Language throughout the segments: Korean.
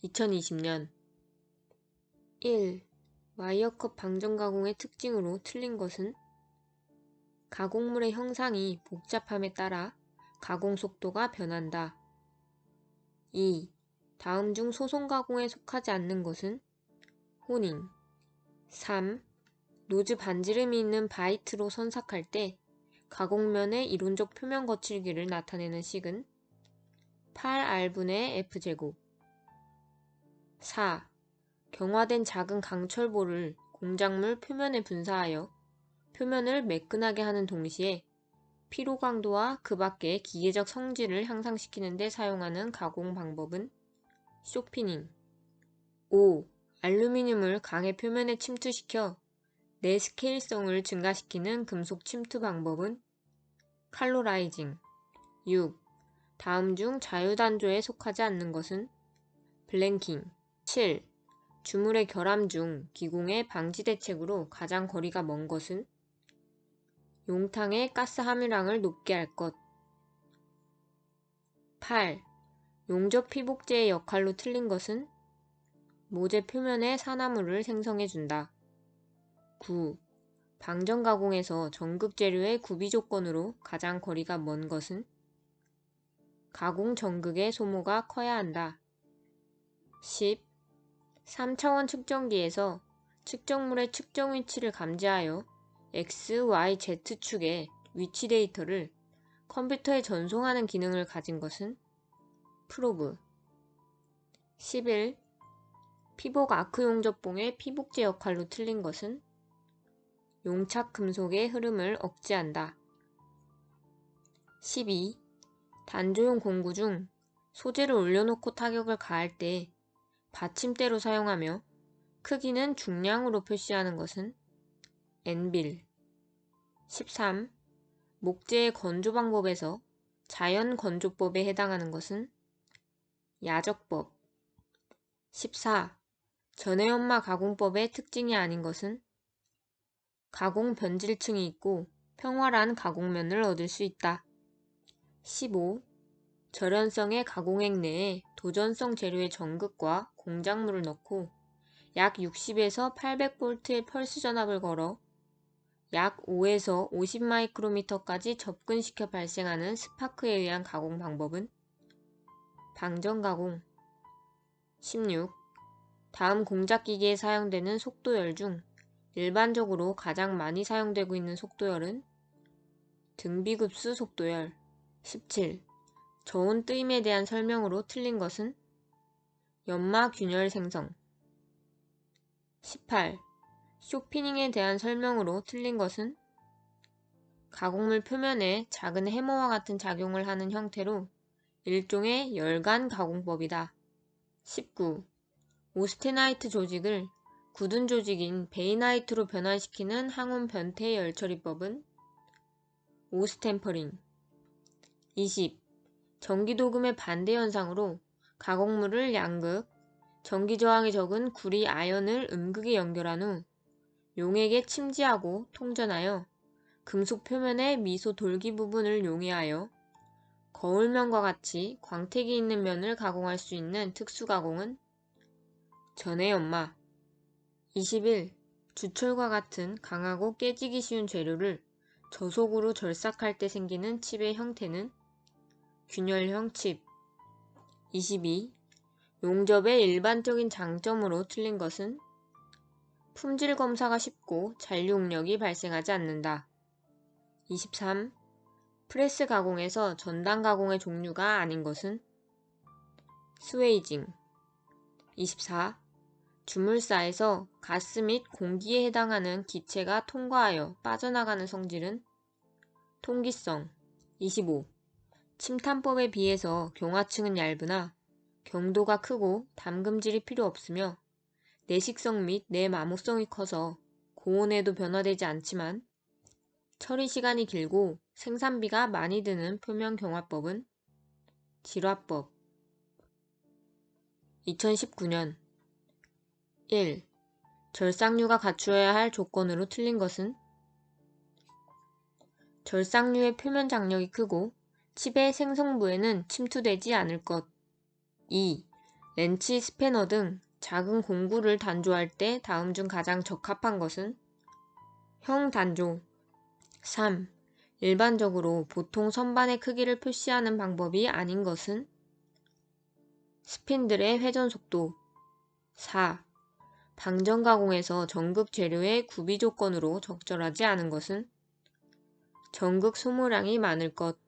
2020년 1. 와이어컷 방정 가공의 특징으로 틀린 것은 가공물의 형상이 복잡함에 따라 가공 속도가 변한다. 2. 다음 중 소송 가공에 속하지 않는 것은 호닝. 3. 노즈 반지름이 있는 바이트로 선삭할 때 가공면의 이론적 표면 거칠기를 나타내는 식은 8R분의 F제곱. 4. 경화된 작은 강철볼을 공작물 표면에 분사하여 표면을 매끈하게 하는 동시에 피로 강도와 그 밖의 기계적 성질을 향상시키는 데 사용하는 가공 방법은 쇼피닝. 5. 알루미늄을 강의 표면에 침투시켜 내스케일성을 증가시키는 금속 침투 방법은 칼로라이징. 6. 다음 중 자유단조에 속하지 않는 것은 블랭킹. 7. 주물의 결함 중 기공의 방지 대책으로 가장 거리가 먼 것은 용탕의 가스 함유량을 높게 할 것. 8. 용접 피복제의 역할로 틀린 것은 모재 표면에 산화물을 생성해준다. 9. 방정 가공에서 전극 재료의 구비 조건으로 가장 거리가 먼 것은 가공 전극의 소모가 커야 한다. 10. 3차원 측정기에서 측정물의 측정 위치를 감지하여 X, Y, Z축의 위치 데이터를 컴퓨터에 전송하는 기능을 가진 것은 프로브. 11. 피복 아크 용접봉의 피복제 역할로 틀린 것은 용착 금속의 흐름을 억제한다. 12. 단조용 공구 중 소재를 올려놓고 타격을 가할 때 받침대로 사용하며 크기는 중량으로 표시하는 것은 엔빌. 13. 목재의 건조 방법에서 자연 건조법에 해당하는 것은 야적법. 14. 전해연마 가공법의 특징이 아닌 것은 가공 변질층이 있고 평활한 가공면을 얻을 수 있다. 15. 절연성의 가공액 내에 도전성 재료의 전극과 공작물을 넣고 약 60에서 800V의 펄스 전압을 걸어 약 5에서 50마이크로미터까지 접근시켜 발생하는 스파크에 의한 가공 방법은 방정 가공. 16. 다음 공작기계에 사용되는 속도열 중 일반적으로 가장 많이 사용되고 있는 속도열은 등비급수 속도열. 17. 저온 뜨임에 대한 설명으로 틀린 것은 연마 균열 생성. 18. 쇼피닝에 대한 설명으로 틀린 것은 가공물 표면에 작은 해머와 같은 작용을 하는 형태로 일종의 열간 가공법이다. 19. 오스테나이트 조직을 굳은 조직인 베이나이트로 변환시키는 항온 변태 열처리법은 오스템퍼링. 20. 전기도금의 반대 현상으로 가공물을 양극, 전기 저항이 적은 구리 아연을 음극에 연결한 후 용액에 침지하고 통전하여 금속 표면의 미소 돌기 부분을 용해하여 거울면과 같이 광택이 있는 면을 가공할 수 있는 특수 가공은 전해연마. 21. 주철과 같은 강하고 깨지기 쉬운 재료를 저속으로 절삭할 때 생기는 칩의 형태는 균열형 칩. 22. 용접의 일반적인 장점으로 틀린 것은 품질 검사가 쉽고 잔류응력이 발생하지 않는다. 23. 프레스 가공에서 전단 가공의 종류가 아닌 것은 스웨이징. 24. 주물사에서 가스 및 공기에 해당하는 기체가 통과하여 빠져나가는 성질은 통기성. 25. 침탄법에 비해서 경화층은 얇으나 경도가 크고 담금질이 필요 없으며 내식성 및 내마모성이 커서 고온에도 변화되지 않지만 처리 시간이 길고 생산비가 많이 드는 표면 경화법은 질화법. 2019년 1. 절삭류가 갖추어야 할 조건으로 틀린 것은 절삭류의 표면 장력이 크고 칩의 생성부에는 침투되지 않을 것. 2. 렌치, 스패너 등 작은 공구를 단조할 때 다음 중 가장 적합한 것은? 형 단조. 3. 일반적으로 보통 선반의 크기를 표시하는 방법이 아닌 것은? 스핀들의 회전 속도. 4. 방전 가공에서 전극 재료의 구비 조건으로 적절하지 않은 것은? 전극 소모량이 많을 것.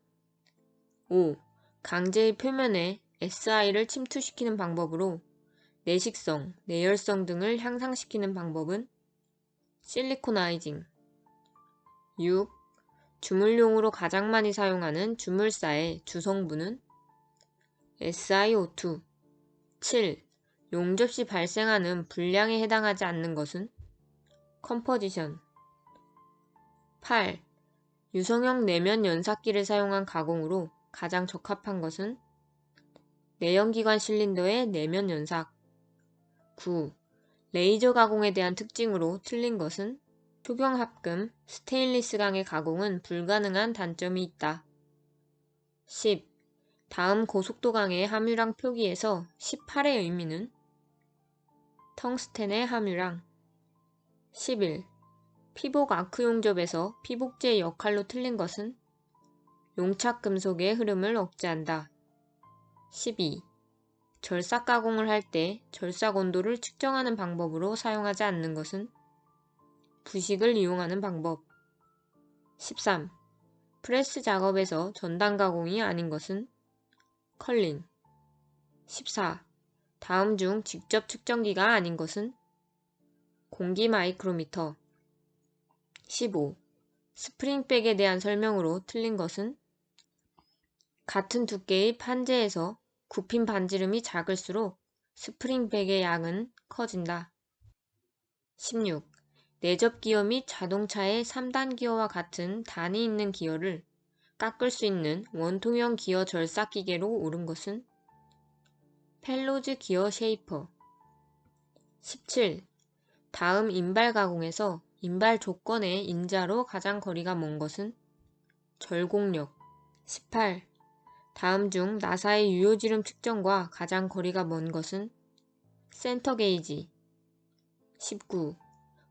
5. 강제의 표면에 SI를 침투시키는 방법으로 내식성, 내열성 등을 향상시키는 방법은? 실리코나이징. 6. 주물용으로 가장 많이 사용하는 주물사의 주성분은? SiO2. 7. 용접 시 발생하는 불량에 해당하지 않는 것은? 컴포지션. 8. 유성형 내면 연삭기를 사용한 가공으로 가장 적합한 것은? 내연기관 실린더의 내면 연삭. 9. 레이저 가공에 대한 특징으로 틀린 것은? 초경합금, 스테인리스강의 가공은 불가능한 단점이 있다. 10. 다음 고속도강의 함유량 표기에서 18의 의미는? 텅스텐의 함유량. 11. 피복 아크 용접에서 피복제의 역할로 틀린 것은? 용착 금속의 흐름을 억제한다. 12. 절삭 가공을 할 때 절삭 온도를 측정하는 방법으로 사용하지 않는 것은? 부식을 이용하는 방법. 13. 프레스 작업에서 전단 가공이 아닌 것은? 컬링. 14. 다음 중 직접 측정기가 아닌 것은? 공기 마이크로미터. 15. 스프링백에 대한 설명으로 틀린 것은? 같은 두께의 판재에서 굽힌 반지름이 작을수록 스프링백의 양은 커진다. 16. 내접 기어 및 자동차의 3단 기어와 같은 단이 있는 기어를 깎을 수 있는 원통형 기어 절삭 기계로 옳은 것은? 펠로즈 기어 쉐이퍼. 17. 다음 인발 가공에서 인발 조건의 인자로 가장 거리가 먼 것은? 절곡력. 18. 다음 중 나사의 유효지름 측정과 가장 거리가 먼 것은? 센터 게이지. 19.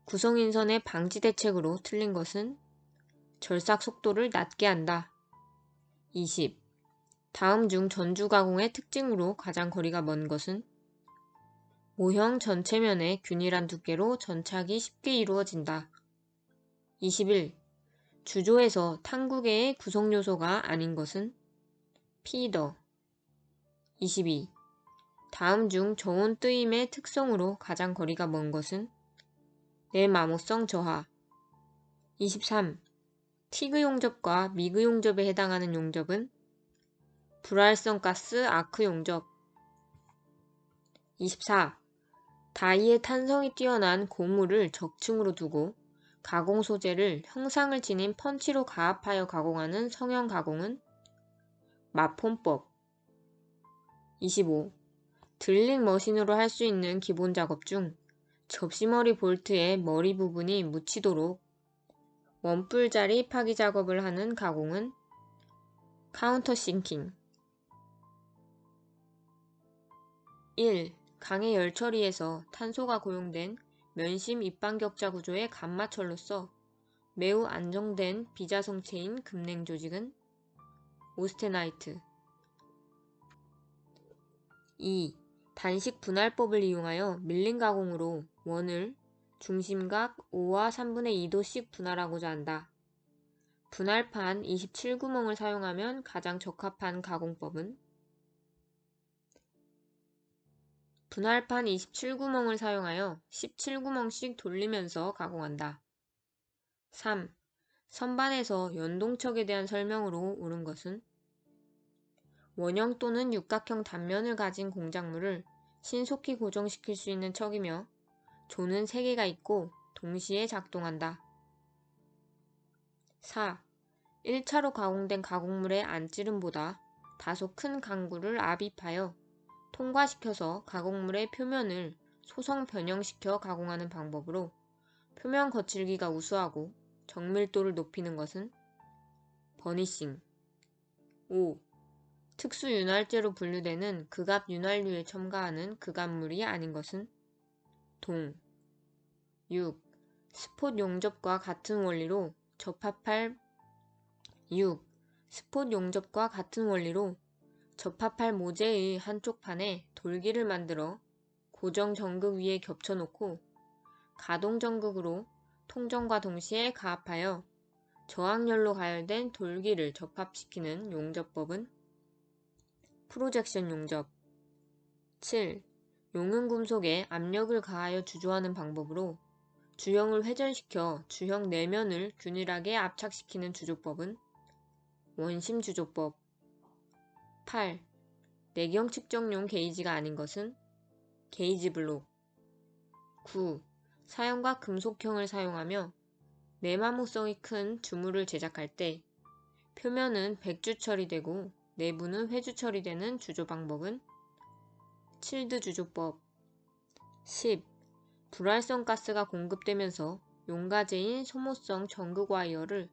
구성인선의 방지 대책으로 틀린 것은? 절삭 속도를 낮게 한다. 20. 다음 중 전주 가공의 특징으로 가장 거리가 먼 것은? 모형 전체면의 균일한 두께로 전착이 쉽게 이루어진다. 21. 주조에서 탕구계의 구성 요소가 아닌 것은? 피더. 22. 다음 중 저온 뜨임의 특성으로 가장 거리가 먼 것은? 내마모성 저하. 23. 티그 용접과 미그 용접에 해당하는 용접은? 불활성 가스 아크 용접. 24. 다이의 탄성이 뛰어난 고무를 적층으로 두고 가공 소재를 형상을 지닌 펀치로 가압하여 가공하는 성형 가공은? 마폼법. 25. 드릴링 머신으로 할 수 있는 기본 작업 중 접시머리 볼트의 머리 부분이 묻히도록 원뿔자리 파기 작업을 하는 가공은? 카운터싱킹. 1. 강의 열 처리에서 탄소가 고용된 면심 입방격자 구조의 감마철로서 매우 안정된 비자성체인 금냉 조직은? 오스테나이트. 2. 단식 분할법을 이용하여 밀링 가공으로 원을 중심각 5와 3분의 2도씩 분할하고자 한다. 분할판 27구멍을 사용하면 가장 적합한 가공법은? 분할판 27구멍을 사용하여 17구멍씩 돌리면서 가공한다. 3. 선반에서 연동척에 대한 설명으로 옳은 것은? 원형 또는 육각형 단면을 가진 공작물을 신속히 고정시킬 수 있는 척이며 조는 3개가 있고 동시에 작동한다. 4. 1차로 가공된 가공물의 안찌름보다 다소 큰 강구를 압입하여 통과시켜서 가공물의 표면을 소성 변형시켜 가공하는 방법으로 표면 거칠기가 우수하고 정밀도를 높이는 것은? 버니싱. 5. 특수윤활제로 분류되는 극압윤활유에 첨가하는 극압물이 아닌 것은 동. 6. 스폿 용접과 같은 원리로 접합할 6. 스폿 용접과 같은 원리로 접합할 모재의 한쪽 판에 돌기를 만들어 고정 전극 위에 겹쳐놓고 가동 전극으로 통전과 동시에 가압하여 저항열로 가열된 돌기를 접합시키는 용접법은 프로젝션 용접. 7. 용은 금속에 압력을 가하여 주조하는 방법으로 주형을 회전시켜 주형 내면을 균일하게 압착시키는 주조법은 원심 주조법. 8. 내경 측정용 게이지가 아닌 것은 게이지 블록. 9. 사형과 금속형을 사용하며 내마모성이 큰 주물을 제작할 때 표면은 백주 처리되고 내부는 회주 처리되는 주조 방법은 칠드 주조법. 10. 불활성 가스가 공급되면서 용가제인 소모성 전극 와이어를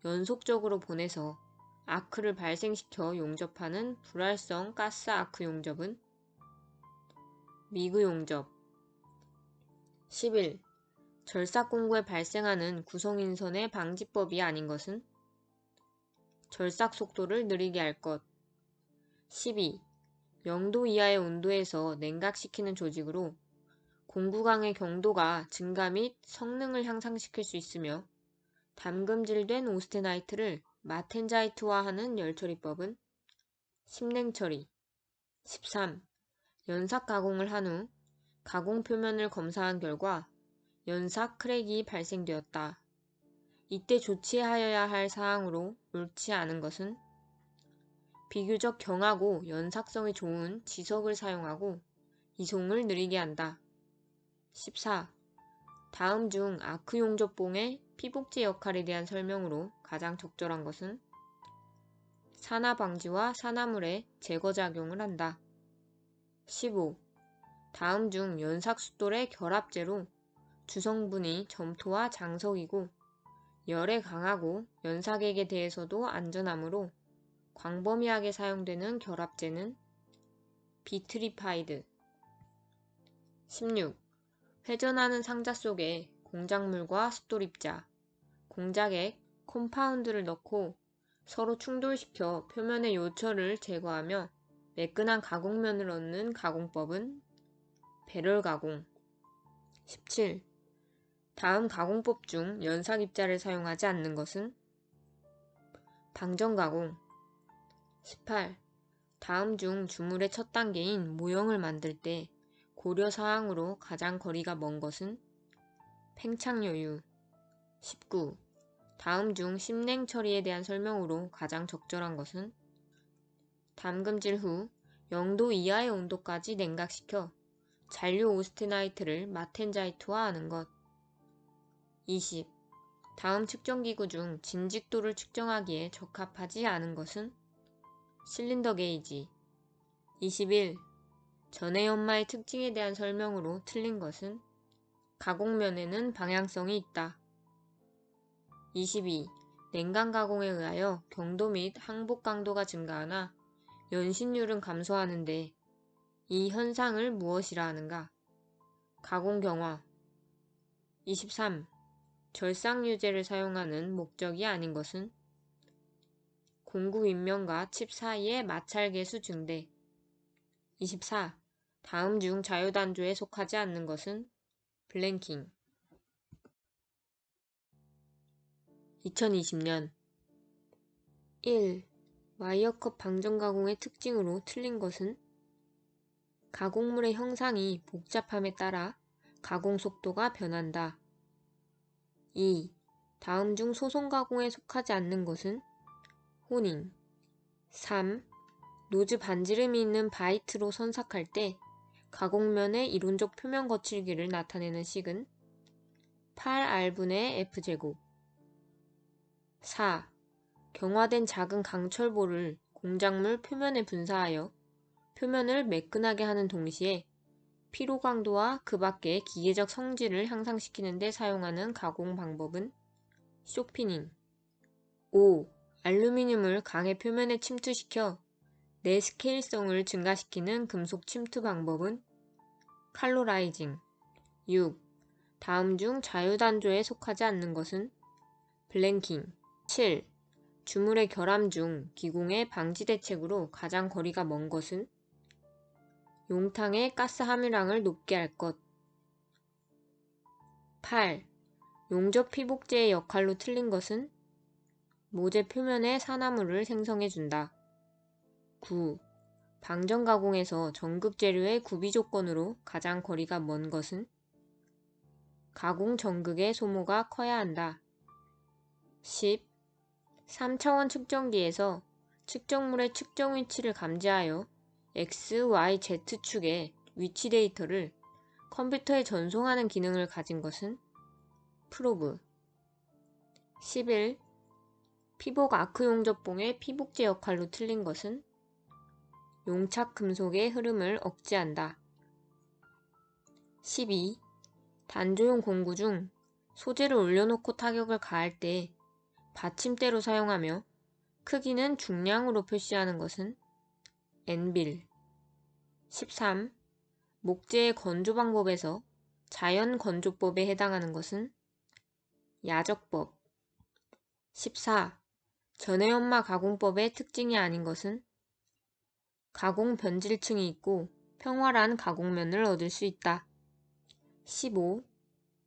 연속적으로 보내서 아크를 발생시켜 용접하는 불활성 가스 아크 용접은 미그 용접. 11. 절삭 공구에 발생하는 구성인선의 방지법이 아닌 것은 절삭 속도를 느리게 할 것. 12. 0도 이하의 온도에서 냉각시키는 조직으로 공구강의 경도가 증가 및 성능을 향상시킬 수 있으며 담금질된 오스테나이트를 마텐자이트화하는 열처리법은 심냉처리. 13. 연삭 가공을 한 후 가공 표면을 검사한 결과 연삭 크랙이 발생되었다. 이때 조치하여야 할 사항으로 옳지 않은 것은 비교적 경하고 연삭성이 좋은 지석을 사용하고 이송을 느리게 한다. 14. 다음 중 아크 용접봉의 피복제 역할에 대한 설명으로 가장 적절한 것은 산화 방지와 산화물의 제거 작용을 한다. 15. 다음 중 연삭 숫돌의 결합제로 주성분이 점토와 장석이고 열에 강하고 연삭액에 대해서도 안전하므로 광범위하게 사용되는 결합제는 비트리파이드. 16. 회전하는 상자 속에 공작물과 숫돌 입자, 공작액, 콤파운드를 넣고 서로 충돌시켜 표면의 요철을 제거하며 매끈한 가공면을 얻는 가공법은 배럴 가공. 17. 다음 가공법 중 연삭 입자를 사용하지 않는 것은 방전 가공. 18. 다음 중 주물의 첫 단계인 모형을 만들 때 고려 사항으로 가장 거리가 먼 것은 팽창여유. 19. 다음 중 심냉 처리에 대한 설명으로 가장 적절한 것은 담금질 후 0도 이하의 온도까지 냉각시켜 잔류 오스테나이트를 마텐자이트화하는 것. 20. 다음 측정기구 중 진직도를 측정하기에 적합하지 않은 것은 실린더 게이지. 21. 전해 연마의 특징에 대한 설명으로 틀린 것은 가공면에는 방향성이 있다. 22. 냉각 가공에 의하여 경도 및 항복 강도가 증가하나 연신율은 감소하는데 이 현상을 무엇이라 하는가? 가공 경화. 23. 절삭유제를 사용하는 목적이 아닌 것은 공구 윗면과 칩 사이의 마찰계수 증대. 24. 다음 중 자유단조에 속하지 않는 것은 블랭킹. 2020년 1. 와이어컵 방전 가공의 특징으로 틀린 것은 가공물의 형상이 복잡함에 따라 가공 속도가 변한다. 2. 다음 중 소송 가공에 속하지 않는 것은 호닝. 3. 노즈 반지름이 있는 바이트로 선삭할 때 가공면의 이론적 표면 거칠기를 나타내는 식은 8R분의 F제곱. 4. 경화된 작은 강철볼을 공작물 표면에 분사하여 표면을 매끈하게 하는 동시에 피로 강도와 그 밖의 기계적 성질을 향상시키는 데 사용하는 가공 방법은 쇼피닝. 5. 알루미늄을 강의 표면에 침투시켜 내 스케일성을 증가시키는 금속 침투 방법은 칼로라이징. 6. 다음 중 자유단조에 속하지 않는 것은 블랭킹. 7. 주물의 결함 중 기공의 방지 대책으로 가장 거리가 먼 것은 용탕의 가스 함유량을 높게 할 것. 8. 용접 피복제의 역할로 틀린 것은 모재 표면의 산화물을 생성해준다. 9. 방전 가공에서 전극 재료의 구비 조건으로 가장 거리가 먼 것은 가공 전극의 소모가 커야 한다. 10. 3차원 측정기에서 측정물의 측정 위치를 감지하여 X, Y, Z축의 위치 데이터를 컴퓨터에 전송하는 기능을 가진 것은 프로브. 11. 피복 아크 용접봉의 피복제 역할로 틀린 것은 용착 금속의 흐름을 억제한다. 12. 단조용 공구 중 소재를 올려놓고 타격을 가할 때 받침대로 사용하며 크기는 중량으로 표시하는 것은 엔빌. 13. 목재의 건조 방법에서 자연 건조법에 해당하는 것은 야적법. 14. 전해연마 가공법의 특징이 아닌 것은 가공 변질층이 있고 평활한 가공면을 얻을 수 있다. 15.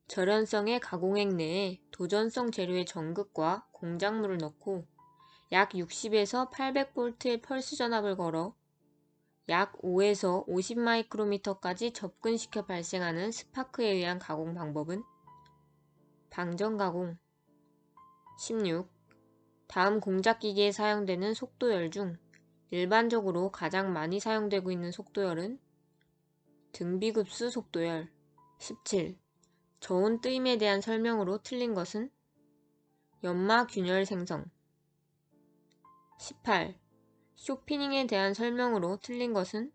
절연성의 가공액 내에 도전성 재료의 전극과 공작물을 넣고 약 60에서 800V의 펄스 전압을 걸어 약 5에서 50마이크로미터까지 접근시켜 발생하는 스파크에 의한 가공 방법은 방전 가공. 16. 다음 공작기계에 사용되는 속도열 중 일반적으로 가장 많이 사용되고 있는 속도열은 등비급수 속도열. 17. 저온 뜨임에 대한 설명으로 틀린 것은 연마 균열 생성. 18. 쇼피닝에 대한 설명으로 틀린 것은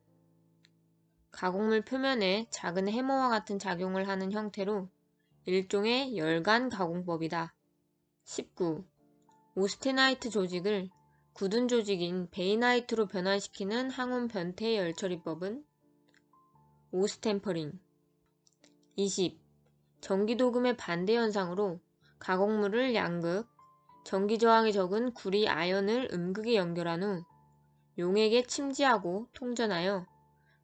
가공물 표면에 작은 해머와 같은 작용을 하는 형태로 일종의 열간 가공법이다. 19. 오스테나이트 조직을 굳은 조직인 베이나이트로 변환시키는 항온 변태 열처리법은 오스템퍼링. 20. 전기도금의 반대 현상으로 가공물을 양극, 전기저항이 적은 구리 아연을 음극에 연결한 후 용액에 침지하고 통전하여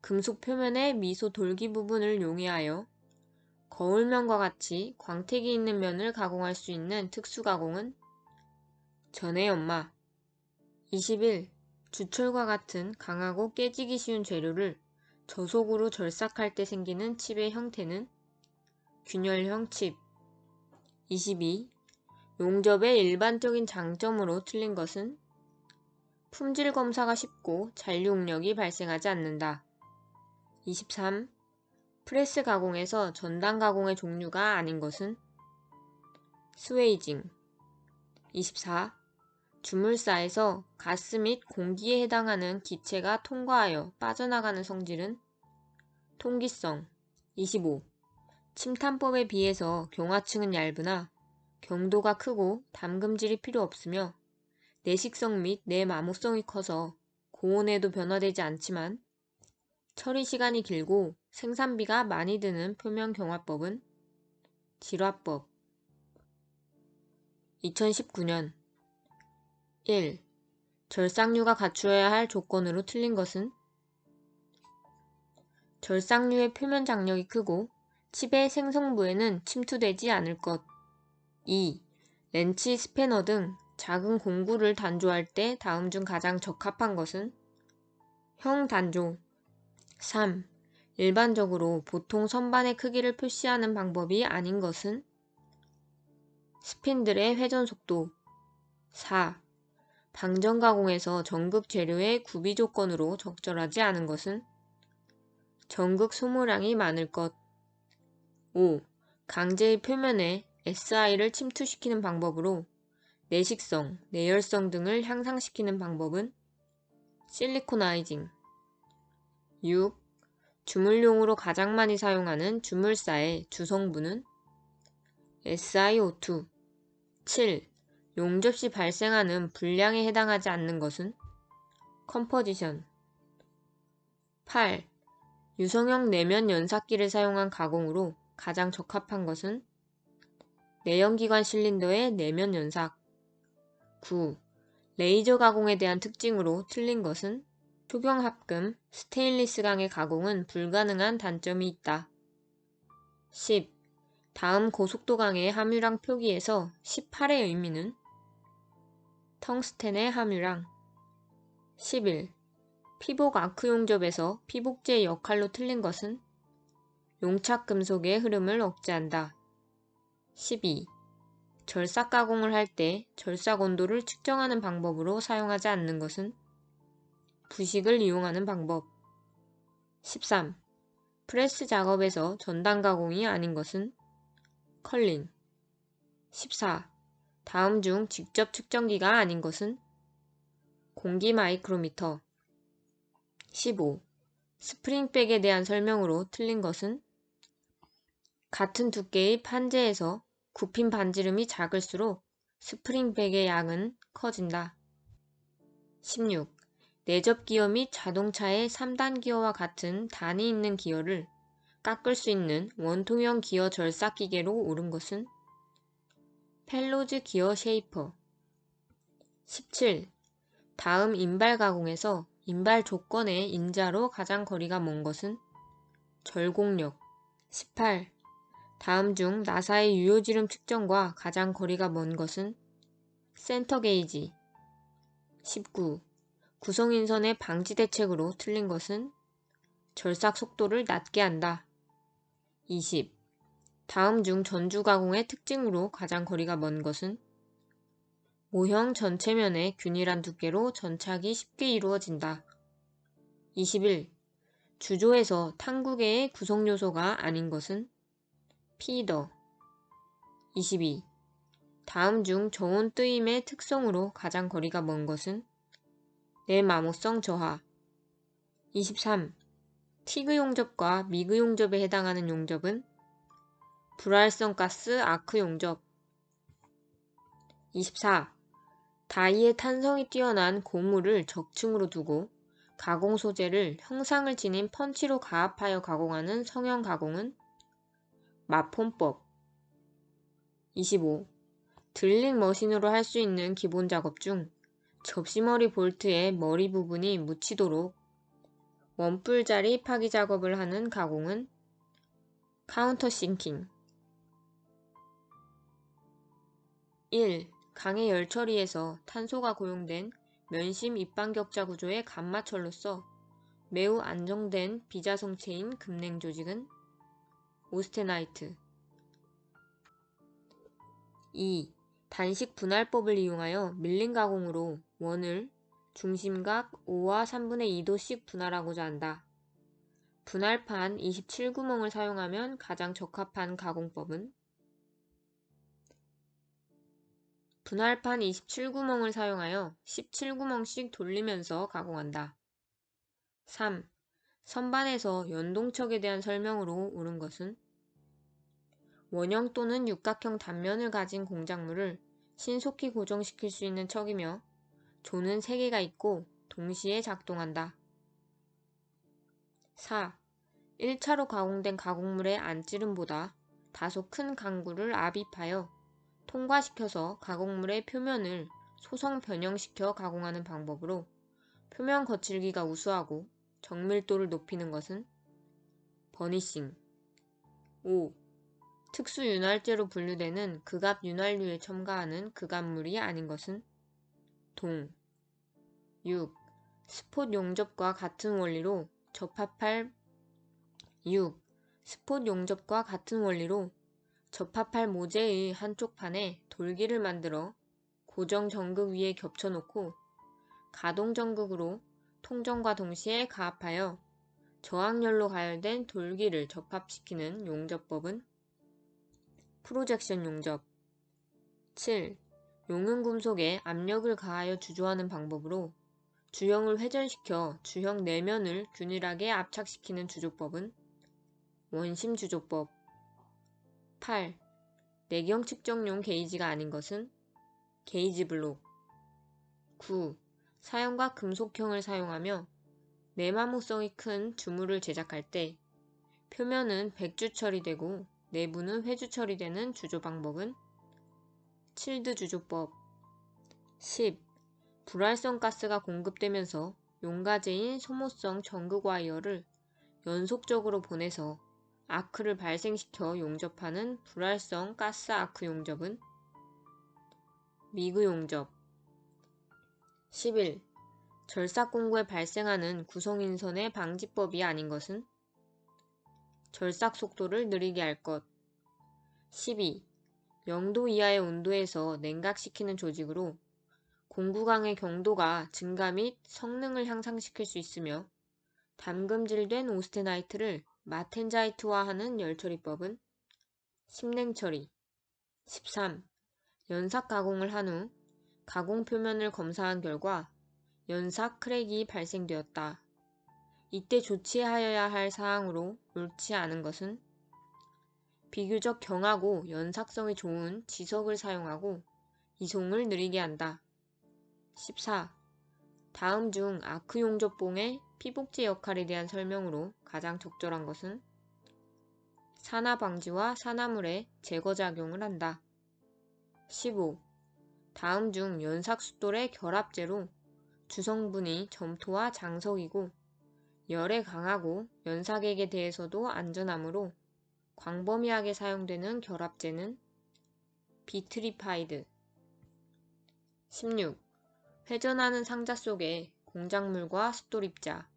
금속 표면의 미소 돌기 부분을 용해하여 거울면과 같이 광택이 있는 면을 가공할 수 있는 특수가공은 전해연마. 21. 주철과 같은 강하고 깨지기 쉬운 재료를 저속으로 절삭할 때 생기는 칩의 형태는 균열형 칩. 22. 용접의 일반적인 장점으로 틀린 것은 품질 검사가 쉽고 잔류응력이 발생하지 않는다. 23. 프레스 가공에서 전단 가공의 종류가 아닌 것은 스웨이징. 24. 주물사에서 가스 및 공기에 해당하는 기체가 통과하여 빠져나가는 성질은 통기성. 25. 침탄법에 비해서 경화층은 얇으나 경도가 크고 담금질이 필요 없으며 내식성 및 내마모성이 커서 고온에도 변화되지 않지만 처리 시간이 길고 생산비가 많이 드는 표면 경화법은 질화법. 2019년 1. 절삭류가 갖추어야 할 조건으로 틀린 것은 절삭류의 표면 장력이 크고 칩의 생성부에는 침투되지 않을 것. 2. 렌치, 스패너 등 작은 공구를 단조할 때 다음 중 가장 적합한 것은 형 단조. 3. 일반적으로 보통 선반의 크기를 표시하는 방법이 아닌 것은 스핀들의 회전 속도. 4. 방전 가공에서 전극 재료의 구비 조건으로 적절하지 않은 것은 전극 소모량이 많을 것. 5. 강제의 표면에 SI를 침투시키는 방법으로 내식성, 내열성 등을 향상시키는 방법은 실리코나이징. 6. 주물용으로 가장 많이 사용하는 주물사의 주성분은 SiO2. 7. 용접 시 발생하는 불량에 해당하지 않는 것은 컴포지션. 8. 유성형 내면 연삭기를 사용한 가공으로 가장 적합한 것은 내연기관 실린더의 내면 연삭. 9. 레이저 가공에 대한 특징으로 틀린 것은 초경합금, 스테인리스강의 가공은 불가능한 단점이 있다. 10. 다음 고속도강의 함유량 표기에서 18의 의미는 텅스텐의 함유량. 11. 피복 아크 용접에서 피복제의 역할로 틀린 것은 용착 금속의 흐름을 억제한다. 12. 절삭 가공을 할 때 절삭 온도를 측정하는 방법으로 사용하지 않는 것은 부식을 이용하는 방법. 13. 프레스 작업에서 전단 가공이 아닌 것은 컬링. 14. 다음 중 직접 측정기가 아닌 것은 공기 마이크로미터. 15. 스프링백에 대한 설명으로 틀린 것은 같은 두께의 판재에서 굽힌 반지름이 작을수록 스프링백의 양은 커진다. 16. 내접 기어 및 자동차의 3단 기어와 같은 단이 있는 기어를 깎을 수 있는 원통형 기어 절삭 기계로 옳은 것은 펠로즈 기어 쉐이퍼. 17. 다음 인발 가공에서 인발 조건의 인자로 가장 거리가 먼 것은 절곡력. 18. 다음 중 나사의 유효지름 측정과 가장 거리가 먼 것은 센터 게이지. 19. 구성인선의 방지 대책으로 틀린 것은 절삭 속도를 낮게 한다. 20. 다음 중 전주 가공의 특징으로 가장 거리가 먼 것은 모형 전체면의 균일한 두께로 전착이 쉽게 이루어진다. 21. 주조에서 탕구계의 구성요소가 아닌 것은 피더. 22. 다음 중 저온 뜨임의 특성으로 가장 거리가 먼 것은 내마모성 저하. 23. 티그 용접과 미그 용접에 해당하는 용접은 불활성 가스 아크 용접. 24. 다이의 탄성이 뛰어난 고무를 적층으로 두고 가공 소재를 형상을 지닌 펀치로 가압하여 가공하는 성형 가공은 마폼법. 25. 드릴링 머신으로 할 수 있는 기본 작업 중 접시머리 볼트의 머리 부분이 묻히도록 원뿔자리 파기 작업을 하는 가공은 카운터싱킹. 1. 강의 열 처리에서 탄소가 고용된 면심 입방격자 구조의 감마철로서 매우 안정된 비자성체인 금냉 조직은 오스테나이트. 2. 단식 분할법을 이용하여 밀링 가공으로 원을 중심각 5와 3분의 2도씩 분할하고자 한다. 분할판 27구멍을 사용하면 가장 적합한 가공법은 분할판 27구멍을 사용하여 17구멍씩 돌리면서 가공한다. 3. 선반에서 연동척에 대한 설명으로 옳은 것은 원형 또는 육각형 단면을 가진 공작물을 신속히 고정시킬 수 있는 척이며 조는 3개가 있고 동시에 작동한다. 4. 1차로 가공된 가공물의 안찌름보다 다소 큰 강구를 압입하여 통과시켜서 가공물의 표면을 소성 변형시켜 가공하는 방법으로 표면 거칠기가 우수하고 정밀도를 높이는 것은 버니싱. 5. 특수 윤활제로 분류되는 극압 윤활유에 첨가하는 극압물이 아닌 것은 동. 6. 스폿 용접과 같은 원리로 접합할 6. 스폿 용접과 같은 원리로 접합할 모재의 한쪽 판에 돌기를 만들어 고정 전극 위에 겹쳐놓고 가동 전극으로 통정과 동시에 가압하여 저항열로 가열된 돌기를 접합시키는 용접법은 프로젝션 용접. 7. 용은 금속에 압력을 가하여 주조하는 방법으로 주형을 회전시켜 주형 내면을 균일하게 압착시키는 주조법은 원심 주조법. 8. 내경 측정용 게이지가 아닌 것은 게이지 블록. 9. 사형과 금속형을 사용하며 내마모성이 큰 주물을 제작할 때 표면은 백주 처리되고 내부는 회주 처리되는 주조 방법은 칠드 주조법. 10. 불활성 가스가 공급되면서 용가제인 소모성 전극 와이어를 연속적으로 보내서 아크를 발생시켜 용접하는 불활성 가스 아크 용접은 미그 용접. 11. 절삭 공구에 발생하는 구성인선의 방지법이 아닌 것은 절삭 속도를 느리게 할 것. 12. 0도 이하의 온도에서 냉각시키는 조직으로 공구강의 경도가 증가 및 성능을 향상시킬 수 있으며 담금질된 오스테나이트를 마텐자이트화하는 열처리법은 심냉처리. 13. 연삭 가공을 한 후 가공 표면을 검사한 결과 연삭 크랙이 발생되었다. 이때 조치하여야 할 사항으로 옳지 않은 것은 비교적 경하고 연삭성이 좋은 지석을 사용하고 이송을 느리게 한다. 14. 다음 중 아크 용접봉의 피복제 역할에 대한 설명으로 가장 적절한 것은 산화 방지와 산화물의 제거 작용을 한다. 15. 다음 중 연삭 숫돌의 결합제로 주성분이 점토와 장석이고 열에 강하고 연삭액에 대해서도 안전하므로 광범위하게 사용되는 결합제는 비트리파이드. 16. 회전하는 상자 속에 공작물과 숫돌 입자,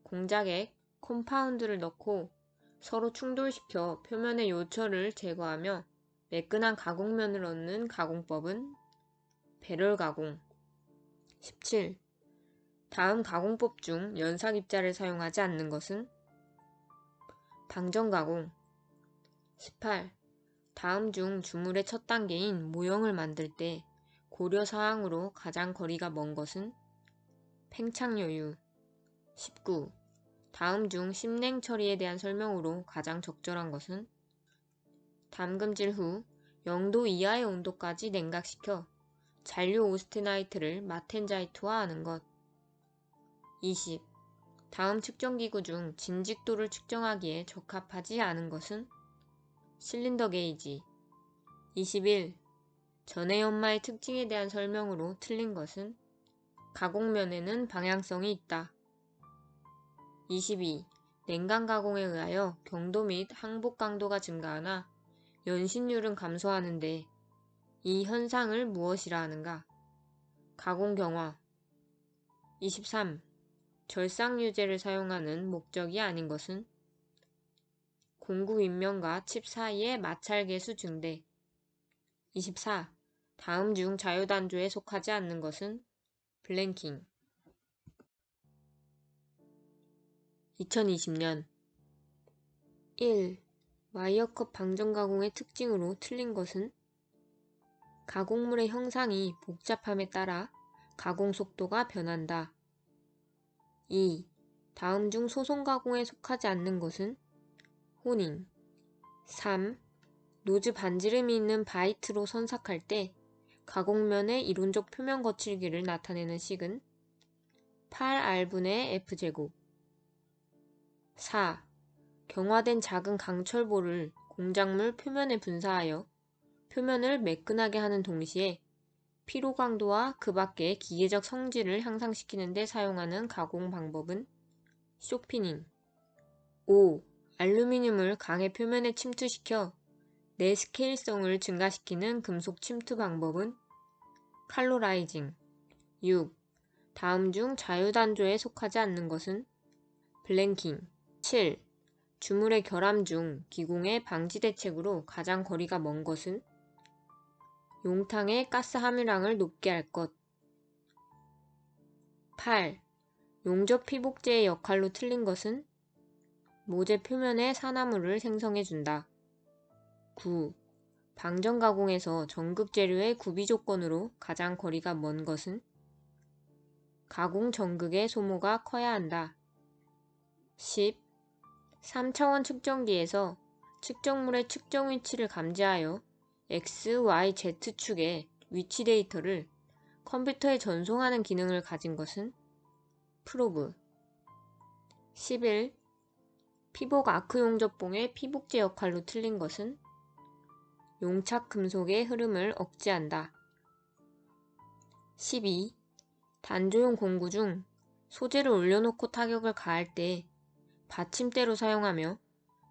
공작액, 컴파운드를 넣고 서로 충돌시켜 표면의 요철을 제거하며 매끈한 가공면을 얻는 가공법은 배럴 가공. 17. 다음 가공법 중 연삭 입자를 사용하지 않는 것은 방전 가공. 18. 다음 중 주물의 첫 단계인 모형을 만들 때 고려 사항으로 가장 거리가 먼 것은 팽창여유. 19. 다음 중 심냉 처리에 대한 설명으로 가장 적절한 것은 담금질 후 0도 이하의 온도까지 냉각시켜 잔류 오스테나이트를 마텐자이트화하는 것. 20. 다음 측정기구 중 진직도를 측정하기에 적합하지 않은 것은 실린더 게이지. 21. 전해 연마의 특징에 대한 설명으로 틀린 것은 가공면에는 방향성이 있다. 22. 냉각 가공에 의하여 경도 및 항복 강도가 증가하나 연신율은 감소하는데 이 현상을 무엇이라 하는가? 가공 경화. 23. 절삭유제를 사용하는 목적이 아닌 것은 공구 윗면과 칩 사이의 마찰계수 증대. 24. 다음 중 자유단조에 속하지 않는 것은 블랭킹. 2020년 1. 와이어컵 방전 가공의 특징으로 틀린 것은 가공물의 형상이 복잡함에 따라 가공 속도가 변한다. 2. 다음 중 소송 가공에 속하지 않는 것은 호닝. 3. 노즈 반지름이 있는 바이트로 선삭할 때 가공면의 이론적 표면 거칠기를 나타내는 식은 8R분의 F제곱. 4. 경화된 작은 강철볼을 공작물 표면에 분사하여 표면을 매끈하게 하는 동시에 피로 강도와 그 밖의 기계적 성질을 향상시키는 데 사용하는 가공 방법은 쇼피닝. 5. 알루미늄을 강의 표면에 침투시켜 내스케일성을 증가시키는 금속 침투 방법은 칼로라이징. 6. 다음 중 자유단조에 속하지 않는 것은 블랭킹. 7. 주물의 결함 중 기공의 방지 대책으로 가장 거리가 먼 것은 용탕의 가스 함유량을 높게 할 것. 8. 용접 피복제의 역할로 틀린 것은 모재 표면에 산화물을 생성해준다. 9. 방전 가공에서 전극 재료의 구비 조건으로 가장 거리가 먼 것은 가공 전극의 소모가 커야 한다. 10. 3차원 측정기에서 측정물의 측정 위치를 감지하여 X, Y, Z축의 위치 데이터를 컴퓨터에 전송하는 기능을 가진 것은 프로브. 11. 피복 아크 용접봉의 피복제 역할로 틀린 것은 용착 금속의 흐름을 억제한다. 12. 단조용 공구 중 소재를 올려놓고 타격을 가할 때 받침대로 사용하며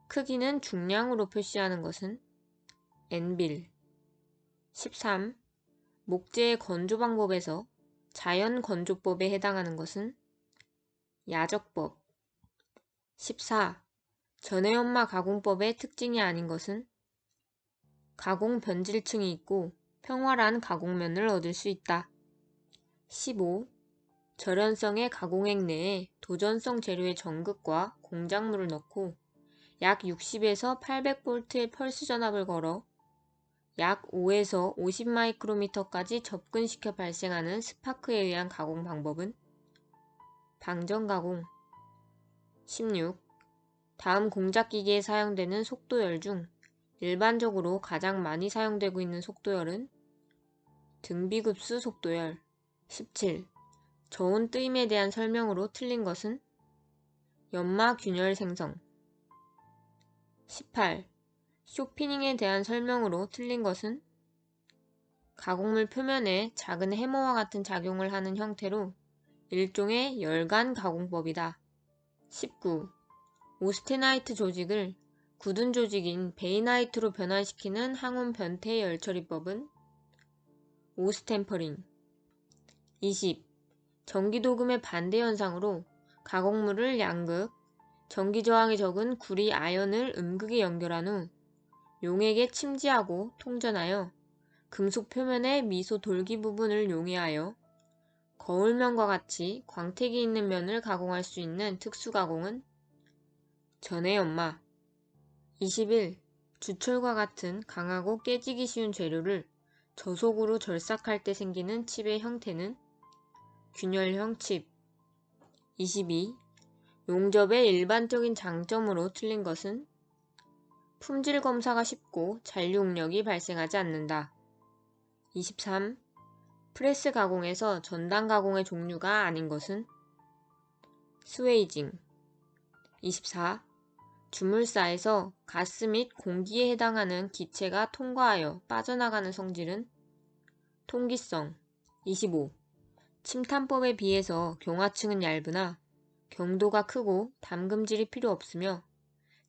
크기는 중량으로 표시하는 것은 엔빌. 13. 목재의 건조 방법에서 자연 건조법에 해당하는 것은 야적법. 14. 전해연마 가공법의 특징이 아닌 것은 가공 변질층이 있고 평활한 가공면을 얻을 수 있다. 15. 절연성의 가공액 내에 도전성 재료의 전극과 공작물을 넣고 약 60에서 800V의 펄스 전압을 걸어 약 5에서 50마이크로미터까지 접근시켜 발생하는 스파크에 의한 가공 방법은 방전 가공. 16. 다음 공작기계에 사용되는 속도열 중 일반적으로 가장 많이 사용되고 있는 속도열은 등비급수 속도열. 17. 저온 뜨임에 대한 설명으로 틀린 것은 연마 균열 생성. 18. 쇼피닝에 대한 설명으로 틀린 것은 가공물 표면에 작은 해머와 같은 작용을 하는 형태로 일종의 열간 가공법이다. 19. 오스테나이트 조직을 굳은 조직인 베이나이트로 변환시키는 항온 변태 열처리법은 오스템퍼링. 20. 전기도금의 반대 현상으로 가공물을 양극, 전기저항이 적은 구리 아연을 음극에 연결한 후 용액에 침지하고 통전하여 금속 표면의 미소 돌기 부분을 용해하여 거울면과 같이 광택이 있는 면을 가공할 수 있는 특수가공은 전해연마. 21. 주철과 같은 강하고 깨지기 쉬운 재료를 저속으로 절삭할 때 생기는 칩의 형태는 균열형 칩. 22. 용접의 일반적인 장점으로 틀린 것은 품질 검사가 쉽고 잔류응력이 발생하지 않는다. 23. 프레스 가공에서 전단 가공의 종류가 아닌 것은 스웨이징. 24. 주물사에서 가스 및 공기에 해당하는 기체가 통과하여 빠져나가는 성질은 통기성. 25. 침탄법에 비해서 경화층은 얇으나 경도가 크고 담금질이 필요 없으며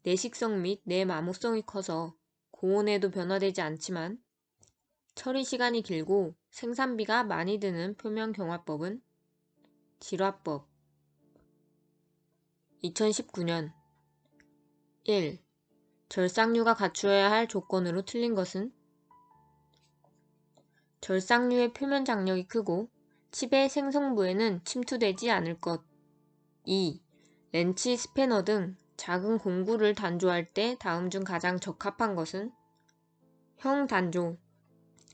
내식성 및 내마모성이 커서 고온에도 변화되지 않지만 처리 시간이 길고 생산비가 많이 드는 표면 경화법은 질화법. 2019년 1. 절삭류가 갖추어야 할 조건으로 틀린 것은 절삭류의 표면 장력이 크고 칩의 생성부에는 침투되지 않을 것. 2. 렌치, 스패너 등 작은 공구를 단조할 때 다음 중 가장 적합한 것은 형 단조.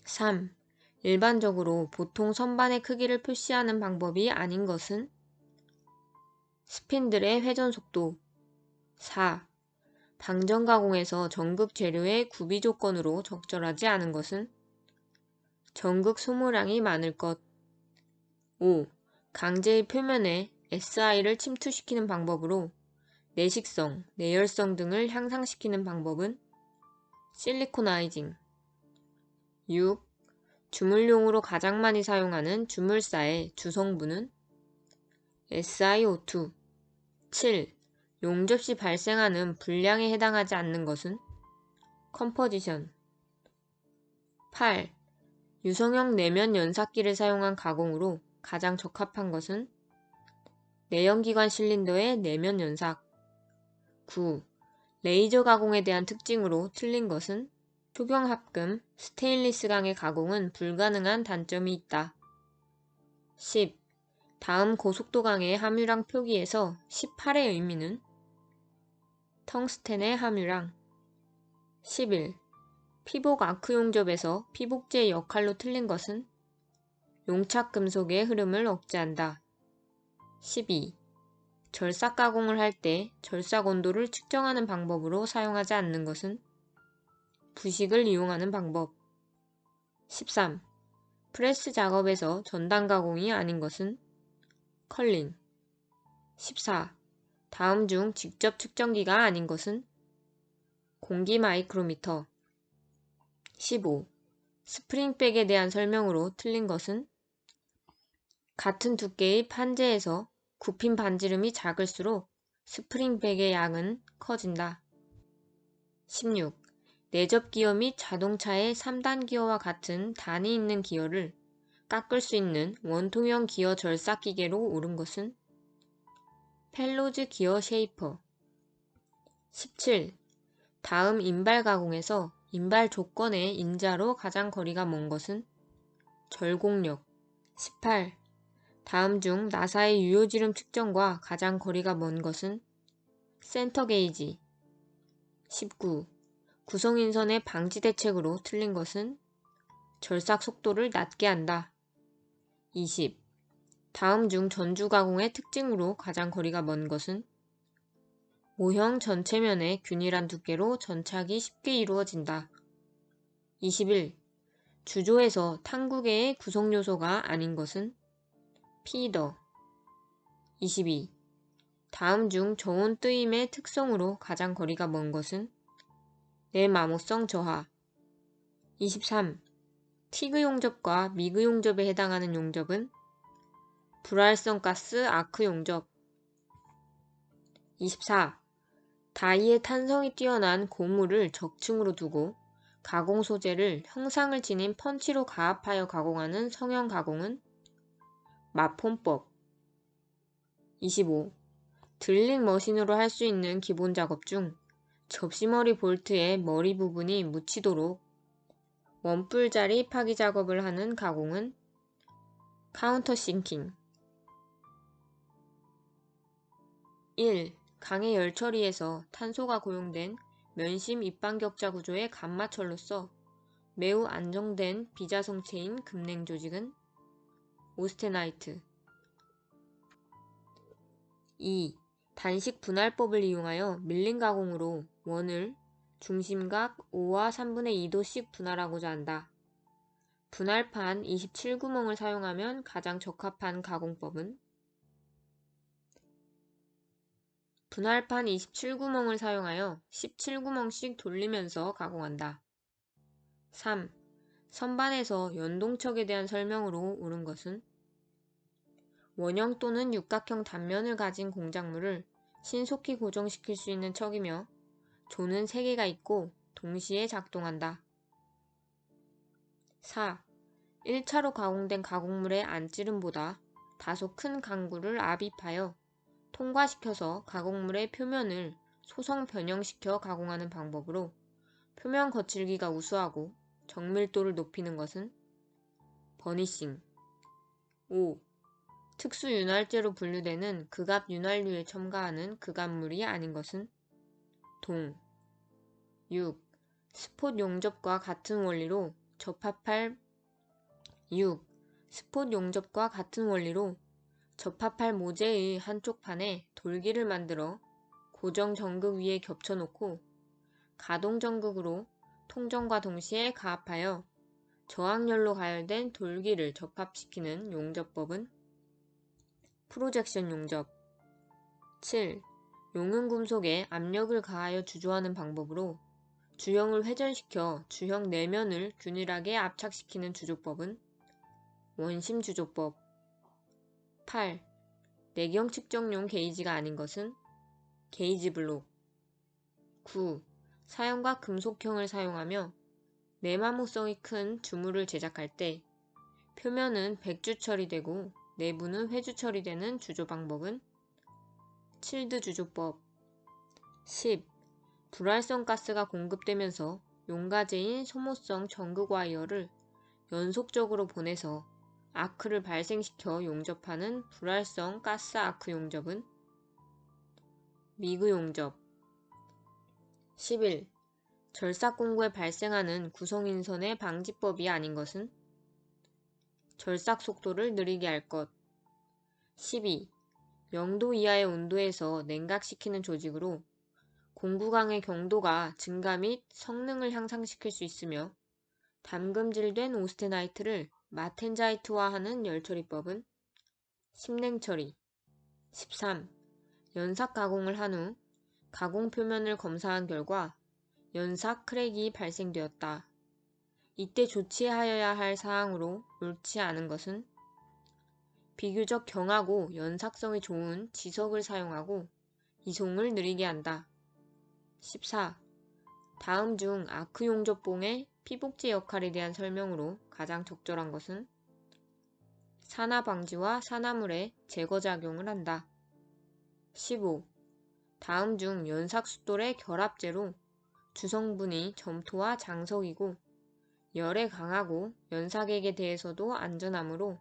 3. 일반적으로 보통 선반의 크기를 표시하는 방법이 아닌 것은 스핀들의 회전 속도. 4. 방전 가공에서 전극 재료의 구비 조건으로 적절하지 않은 것은 전극 소모량이 많을 것. 5. 강제의 표면에 SI를 침투시키는 방법으로 내식성, 내열성 등을 향상시키는 방법은 실리코나이징. 6. 주물용으로 가장 많이 사용하는 주물사의 주성분은 SiO2. 7. 용접 시 발생하는 불량에 해당하지 않는 것은 컴포지션. 8. 유성형 내면 연삭기를 사용한 가공으로 가장 적합한 것은 내연기관 실린더의 내면 연삭. 9. 레이저 가공에 대한 특징으로 틀린 것은 초경합금, 스테인리스강의 가공은 불가능한 단점이 있다. 10. 다음 고속도강의 함유량 표기에서 18의 의미는 텅스텐의 함유량. 11. 피복 아크 용접에서 피복제의 역할로 틀린 것은 용착 금속의 흐름을 억제한다. 12. 절삭 가공을 할 때 절삭 온도를 측정하는 방법으로 사용하지 않는 것은 부식을 이용하는 방법. 13. 프레스 작업에서 전단 가공이 아닌 것은 컬링. 14. 다음 중 직접 측정기가 아닌 것은? 공기 마이크로미터. 15. 스프링백에 대한 설명으로 틀린 것은? 같은 두께의 판재에서 굽힌 반지름이 작을수록 스프링백의 양은 커진다. 16. 내접 기어 및 자동차의 3단 기어와 같은 단이 있는 기어를 깎을 수 있는 원통형 기어 절삭 기계로 옳은 것은? 펠로즈 기어 쉐이퍼. 17. 다음 인발 가공에서 인발 조건의 인자로 가장 거리가 먼 것은? 절곡력. 18. 다음 중 나사의 유효지름 측정과 가장 거리가 먼 것은? 센터 게이지. 19. 구성인선의 방지 대책으로 틀린 것은? 절삭 속도를 낮게 한다. 20. 다음 중 전주 가공의 특징으로 가장 거리가 먼 것은? 모형 전체면의 균일한 두께로 전착이 쉽게 이루어진다. 21. 주조에서 탕구계의 구성 요소가 아닌 것은? 피더. 22. 다음 중 저온 뜨임의 특성으로 가장 거리가 먼 것은? 내마모성 저하. 23. 티그 용접과 미그 용접에 해당하는 용접은? 불활성 가스 아크 용접. 24. 다이의 탄성이 뛰어난 고무를 적층으로 두고 가공 소재를 형상을 지닌 펀치로 가압하여 가공하는 성형 가공은? 마폼법. 25. 드릴링 머신으로 할 수 있는 기본 작업 중 접시머리 볼트의 머리 부분이 묻히도록 원뿔자리 파기 작업을 하는 가공은? 카운터싱킹. 1. 강의 열 처리에서 탄소가 고용된 면심 입방격자 구조의 감마철로서 매우 안정된 비자성체인 금냉 조직은? 오스테나이트. 2. 단식 분할법을 이용하여 밀링 가공으로 원을 중심각 5와 3분의 2도씩 분할하고자 한다. 분할판 27구멍을 사용하면 가장 적합한 가공법은? 분할판 27구멍을 사용하여 17구멍씩 돌리면서 가공한다. 3. 선반에서 연동척에 대한 설명으로 옳은 것은? 원형 또는 육각형 단면을 가진 공작물을 신속히 고정시킬 수 있는 척이며 조는 3개가 있고 동시에 작동한다. 4. 1차로 가공된 가공물의 안찌름보다 다소 큰 강구를 압입하여 통과시켜서 가공물의 표면을 소성 변형시켜 가공하는 방법으로 표면 거칠기가 우수하고 정밀도를 높이는 것은? 버니싱. 5. 특수 윤활제로 분류되는 극압 윤활유에 첨가하는 극압물이 아닌 것은? 동. 6. 스폿 용접과 같은 원리로 접합할 6. 스폿 용접과 같은 원리로 접합할 모재의 한쪽 판에 돌기를 만들어 고정 전극 위에 겹쳐놓고 가동 전극으로 통정과 동시에 가압하여 저항열로 가열된 돌기를 접합시키는 용접법은? 프로젝션 용접. 7. 용은 금속에 압력을 가하여 주조하는 방법으로 주형을 회전시켜 주형 내면을 균일하게 압착시키는 주조법은? 원심 주조법. 8. 내경 측정용 게이지가 아닌 것은? 게이지 블록. 9. 사형과 금속형을 사용하며 내마모성이 큰 주물을 제작할 때 표면은 백주 처리되고 내부는 회주 처리되는 주조 방법은? 칠드 주조법. 10. 불활성 가스가 공급되면서 용가제인 소모성 전극 와이어를 연속적으로 보내서 아크를 발생시켜 용접하는 불활성 가스 아크 용접은? 미그 용접. 11. 절삭 공구에 발생하는 구성인선의 방지법이 아닌 것은? 절삭 속도를 느리게 할 것. 12. 0도 이하의 온도에서 냉각시키는 조직으로 공구강의 경도가 증가 및 성능을 향상시킬 수 있으며 담금질된 오스테나이트를 마텐자이트화하는 열처리법은? 심냉처리. 13. 연삭 가공을 한 후 가공 표면을 검사한 결과 연삭 크랙이 발생되었다. 이때 조치하여야 할 사항으로 옳지 않은 것은 비교적 경하고 연삭성이 좋은 지석을 사용하고 이송을 느리게 한다. 14. 다음 중 아크 용접봉의 피복제 역할에 대한 설명으로 가장 적절한 것은 산화 방지와 산화물의 제거 작용을 한다. 15. 다음 중 연삭숫돌의 결합제로 주성분이 점토와 장석이고 열에 강하고 연삭액에 대해서도 안전하므로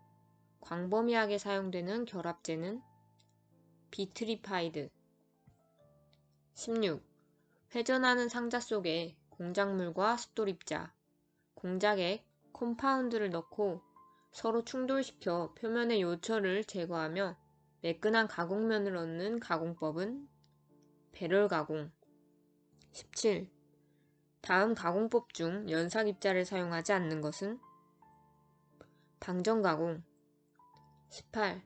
광범위하게 사용되는 결합제는 비트리파이드. 16. 회전하는 상자 속에 공작물과 숫돌입자, 공작액, 콤파운드를 넣고 서로 충돌시켜 표면의 요철을 제거하며 매끈한 가공면을 얻는 가공법은 배럴 가공. 17. 다음 가공법 중 연삭입자를 사용하지 않는 것은 방전 가공. 18.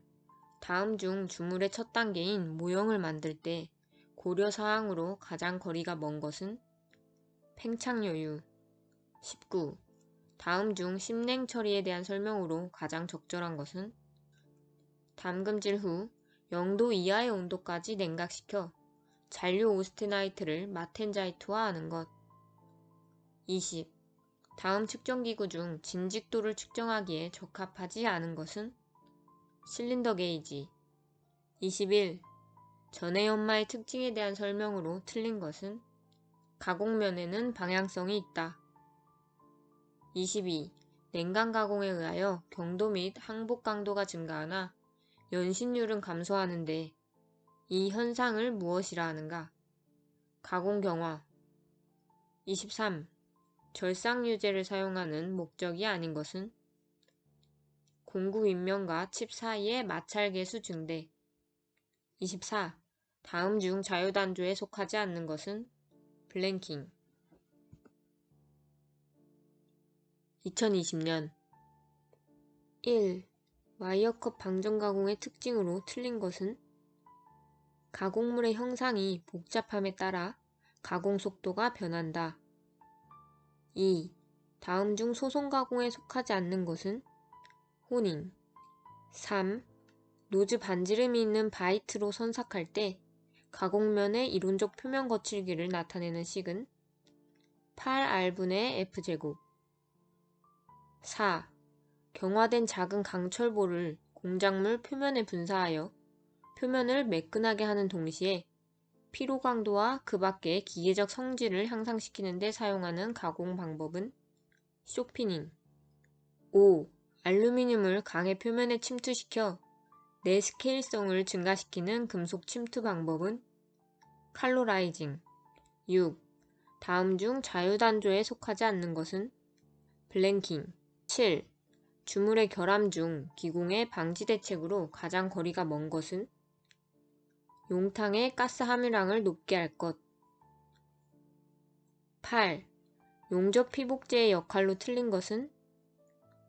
다음 중 주물의 첫 단계인 모형을 만들 때 고려사항으로 가장 거리가 먼 것은 팽창여유. 19. 다음 중 심냉 처리에 대한 설명으로 가장 적절한 것은 담금질 후 0도 이하의 온도까지 냉각시켜 잔류 오스테나이트를 마텐자이트화하는 것. 20. 다음 측정기구 중 진직도를 측정하기에 적합하지 않은 것은 실린더 게이지. 21. 전해 연마의 특징에 대한 설명으로 틀린 것은 가공면에는 방향성이 있다. 22. 냉각 가공에 의하여 경도 및 항복 강도가 증가하나 연신율은 감소하는데 이 현상을 무엇이라 하는가? 가공 경화. 23. 절삭유제를 사용하는 목적이 아닌 것은 공구 윗면과 칩 사이의 마찰계수 증대. 24. 다음 중 자유단조에 속하지 않는 것은 블랭킹. 2020년 1. 와이어컷 방전 가공의 특징으로 틀린 것은 가공물의 형상이 복잡함에 따라 가공 속도가 변한다. 2. 다음 중 소송 가공에 속하지 않는 것은 호닝. 3. 노즈 반지름이 있는 바이트로 선삭할 때 가공면의 이론적 표면 거칠기를 나타내는 식은 8R분의 F제곱. 4. 경화된 작은 강철볼을 공작물 표면에 분사하여 표면을 매끈하게 하는 동시에 피로 강도와 그 밖의 기계적 성질을 향상시키는 데 사용하는 가공 방법은 쇼피닝. 5. 알루미늄을 강의 표면에 침투시켜 내스케일성을 증가시키는 금속 침투 방법은 칼로라이징. 6. 다음 중 자유단조에 속하지 않는 것은 블랭킹. 7. 주물의 결함 중 기공의 방지 대책으로 가장 거리가 먼 것은 용탕의 가스 함유량을 높게 할 것. 8. 용접 피복제의 역할로 틀린 것은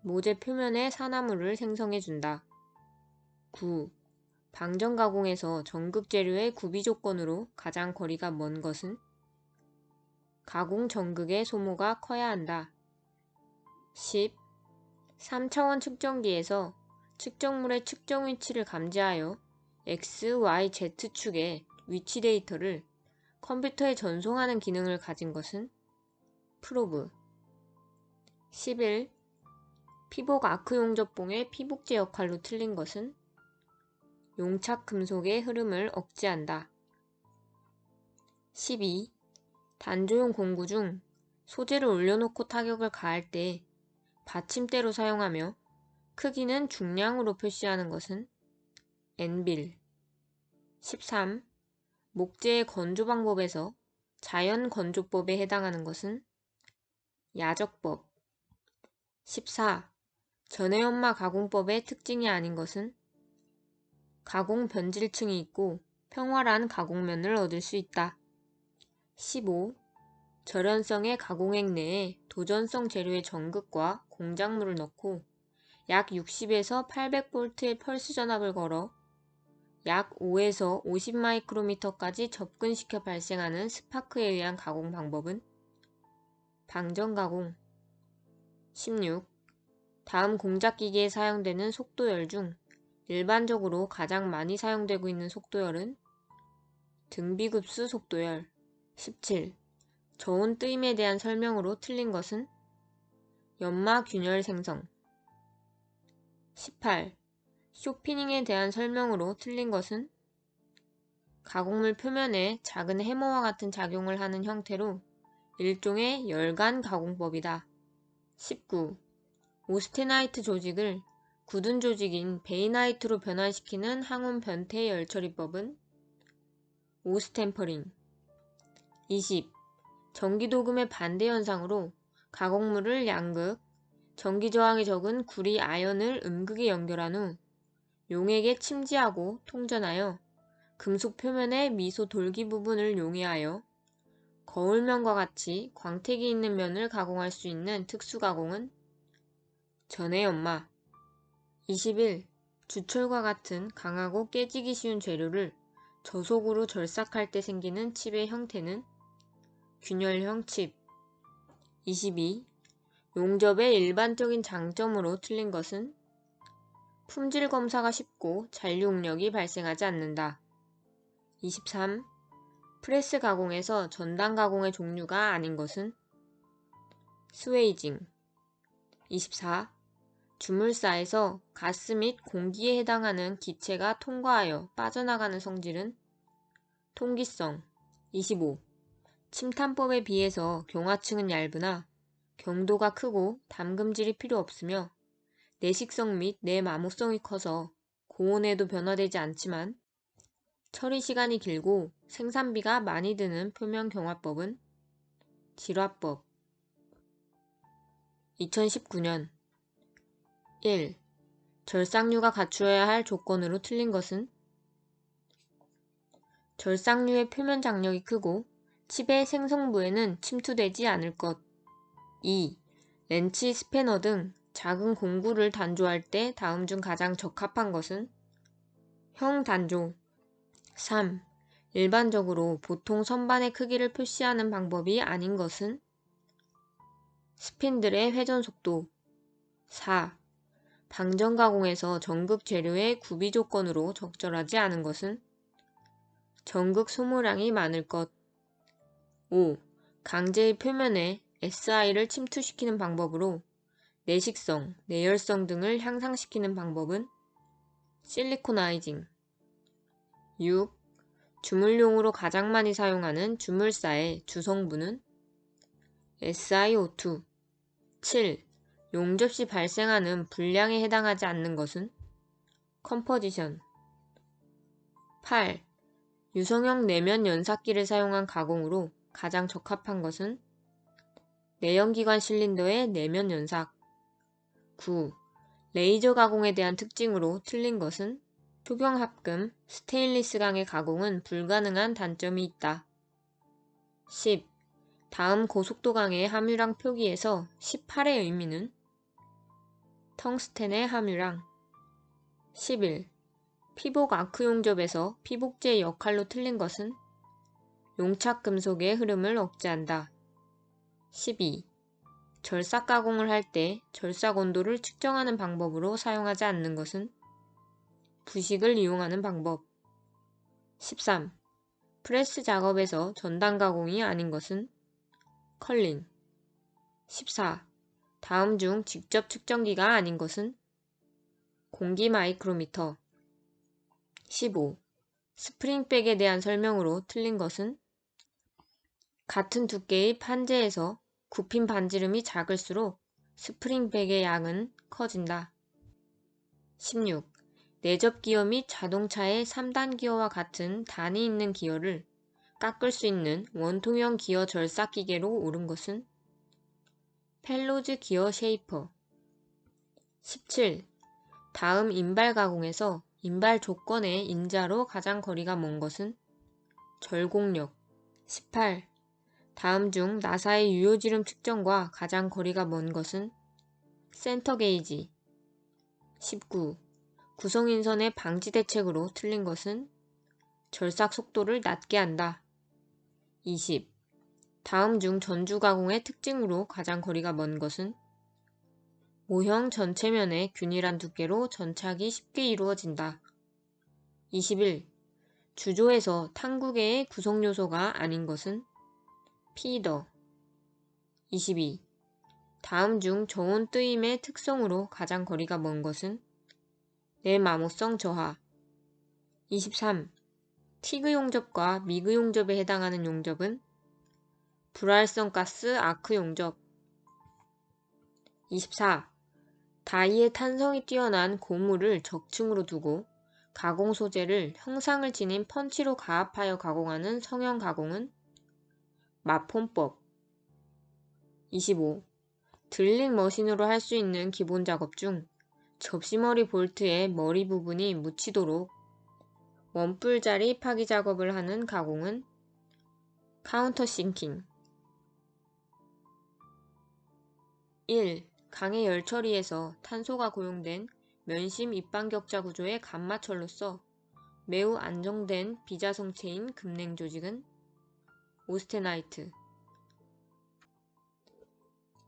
모재 표면에 산화물을 생성해준다. 9. 방전 가공에서 전극 재료의 구비 조건으로 가장 거리가 먼 것은 가공 전극의 소모가 커야 한다. 10. 3차원 측정기에서 측정물의 측정 위치를 감지하여 X, Y, Z축의 위치 데이터를 컴퓨터에 전송하는 기능을 가진 것은 프로브. 11. 피복 아크 용접봉의 피복제 역할로 틀린 것은 용착 금속의 흐름을 억제한다. 12. 단조용 공구 중 소재를 올려놓고 타격을 가할 때 받침대로 사용하며 크기는 중량으로 표시하는 것은 엔빌. 13. 목재의 건조 방법에서 자연 건조법에 해당하는 것은 야적법. 14. 전해연마 가공법의 특징이 아닌 것은 가공 변질층이 있고 평활한 가공면을 얻을 수 있다. 15. 절연성의 가공액 내에 도전성 재료의 전극과 공작물을 넣고 약 60에서 800V의 펄스 전압을 걸어 약 5에서 50 마이크로미터까지 접근시켜 발생하는 스파크에 의한 가공 방법은 방전 가공. 16. 다음 공작기기에 사용되는 속도열 중 일반적으로 가장 많이 사용되고 있는 속도열은 등비급수 속도열. 17. 저온 뜨임에 대한 설명으로 틀린 것은 연마 균열 생성. 18. 쇼피닝에 대한 설명으로 틀린 것은 가공물 표면에 작은 해머와 같은 작용을 하는 형태로 일종의 열간 가공법이다. 19. 오스테나이트 조직을 굳은 조직인 베이나이트로 변환시키는 항온 변태 열처리법은 오스템퍼링. 20. 전기도금의 반대 현상으로 가공물을 양극, 전기저항이 적은 구리 아연을 음극에 연결한 후 용액에 침지하고 통전하여 금속 표면의 미소 돌기 부분을 용해하여 거울면과 같이 광택이 있는 면을 가공할 수 있는 특수가공은 전해연마. 21. 주철과 같은 강하고 깨지기 쉬운 재료를 저속으로 절삭할 때 생기는 칩의 형태는 균열형 칩. 22. 용접의 일반적인 장점으로 틀린 것은 품질 검사가 쉽고 잔류응력이 발생하지 않는다. 23. 프레스 가공에서 전단 가공의 종류가 아닌 것은 스웨이징. 24. 주물사에서 가스 및 공기에 해당하는 기체가 통과하여 빠져나가는 성질은 통기성. 25. 침탄법에 비해서 경화층은 얇으나 경도가 크고 담금질이 필요 없으며 내식성 및 내마모성이 커서 고온에도 변화되지 않지만 처리 시간이 길고 생산비가 많이 드는 표면 경화법은 질화법. 2019년 1. 절삭류가 갖추어야 할 조건으로 틀린 것은 절삭류의 표면 장력이 크고 칩의 생성부에는 침투되지 않을 것. 2. 렌치, 스패너 등 작은 공구를 단조할 때 다음 중 가장 적합한 것은 형 단조. 3. 일반적으로 보통 선반의 크기를 표시하는 방법이 아닌 것은 스핀들의 회전 속도. 4. 방전 가공에서 전극 재료의 구비 조건으로 적절하지 않은 것은 전극 소모량이 많을 것. 5. 강제의 표면에 SI를 침투시키는 방법으로 내식성, 내열성 등을 향상시키는 방법은 실리코나이징. 6. 주물용으로 가장 많이 사용하는 주물사의 주성분은 SiO2. 7. 용접 시 발생하는 불량에 해당하지 않는 것은 컴포지션. 8. 유성형 내면 연삭기를 사용한 가공으로 가장 적합한 것은 내연기관 실린더의 내면 연삭. 9. 레이저 가공에 대한 특징으로 틀린 것은 초경합금, 스테인리스강의 가공은 불가능한 단점이 있다. 10. 다음 고속도강의 함유량 표기에서 18의 의미는 텅스텐의 함유량. 11. 피복 아크 용접에서 피복제의 역할로 틀린 것은 용착 금속의 흐름을 억제한다. 12. 절삭 가공을 할 때 절삭 온도를 측정하는 방법으로 사용하지 않는 것은 부식을 이용하는 방법. 13. 프레스 작업에서 전단 가공이 아닌 것은 컬링. 14. 다음 중 직접 측정기가 아닌 것은 공기 마이크로미터. 15. 스프링백에 대한 설명으로 틀린 것은 같은 두께의 판재에서 굽힌 반지름이 작을수록 스프링백의 양은 커진다. 16. 내접 기어 및 자동차의 3단 기어와 같은 단이 있는 기어를 깎을 수 있는 원통형 기어 절삭 기계로 옳은 것은 펠로즈 기어 쉐이퍼. 17. 다음 인발 가공에서 인발 조건의 인자로 가장 거리가 먼 것은 절곡력. 18. 다음 중 나사의 유효지름 측정과 가장 거리가 먼 것은 센터 게이지. 19. 구성인선의 방지 대책으로 틀린 것은 절삭 속도를 낮게 한다. 20. 다음 중 전주 가공의 특징으로 가장 거리가 먼 것은 모형 전체면의 균일한 두께로 전착이 쉽게 이루어진다. 21. 주조에서 탕구계의 구성 요소가 아닌 것은 피더. 22. 다음 중 저온 뜨임의 특성으로 가장 거리가 먼 것은 내마모성 저하. 23. 티그 용접과 미그 용접에 해당하는 용접은 불활성 가스 아크 용접. 24. 다이의 탄성이 뛰어난 고무를 적층으로 두고 가공 소재를 형상을 지닌 펀치로 가압하여 가공하는 성형 가공은 마폼법. 25. 드릴링 머신으로 할 수 있는 기본 작업 중 접시머리 볼트의 머리 부분이 묻히도록 원뿔자리 파기 작업을 하는 가공은 카운터싱킹. 1. 강의 열 처리에서 탄소가 고용된 면심 입방격자 구조의 감마철로서 매우 안정된 비자성체인 금냉 조직은 오스테나이트.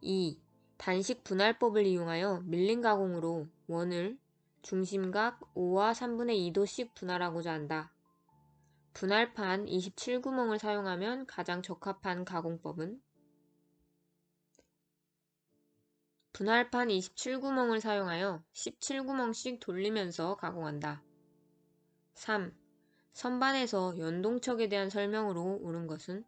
2. 단식 분할법을 이용하여 밀링 가공으로 원을 중심각 5와 3분의 2도씩 분할하고자 한다. 분할판 27구멍을 사용하면 가장 적합한 가공법은 분할판 27구멍을 사용하여 17구멍씩 돌리면서 가공한다. 3. 선반에서 연동척에 대한 설명으로 옳은 것은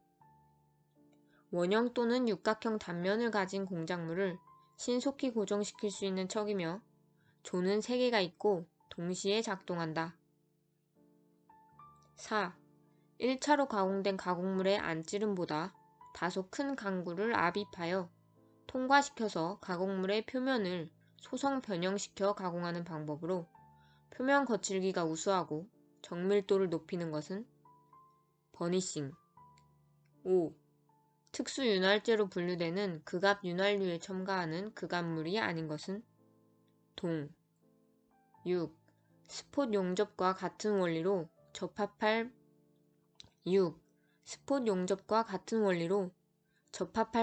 원형 또는 육각형 단면을 가진 공작물을 신속히 고정시킬 수 있는 척이며 조는 3개가 있고 동시에 작동한다. 4. 1차로 가공된 가공물의 안찌름보다 다소 큰 강구를 압입하여 통과시켜서 가공물의 표면을 소성 변형시켜 가공하는 방법으로 표면 거칠기가 우수하고 정밀도를 높이는 것은 버니싱. 5. 특수 윤활제로 분류되는 극압 윤활유에 첨가하는 극압물이 아닌 것은 동. 6. 스폿 용접과 같은 원리로 접합할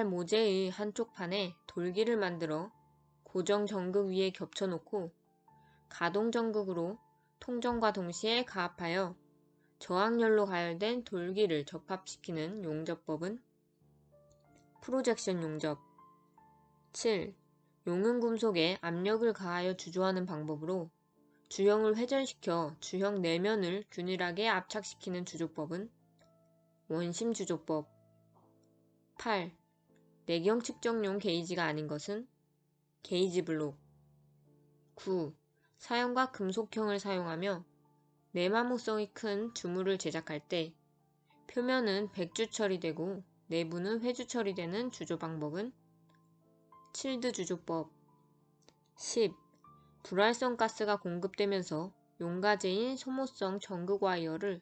모재의 한쪽 판에 돌기를 만들어 고정 전극 위에 겹쳐놓고 가동 전극으로 통정과 동시에 가압하여 저항열로 가열된 돌기를 접합시키는 용접법은 프로젝션 용접. 7. 용은 금속에 압력을 가하여 주조하는 방법으로 주형을 회전시켜 주형 내면을 균일하게 압착시키는 주조법은 원심 주조법. 8. 내경 측정용 게이지가 아닌 것은 게이지 블록. 9. 사형과 금속형을 사용하며 내마모성이 큰 주물을 제작할 때 표면은 백주 처리되고 내부는 회주 처리되는 주조 방법은 칠드 주조법. 10. 불활성 가스가 공급되면서 용가제인 소모성 전극 와이어를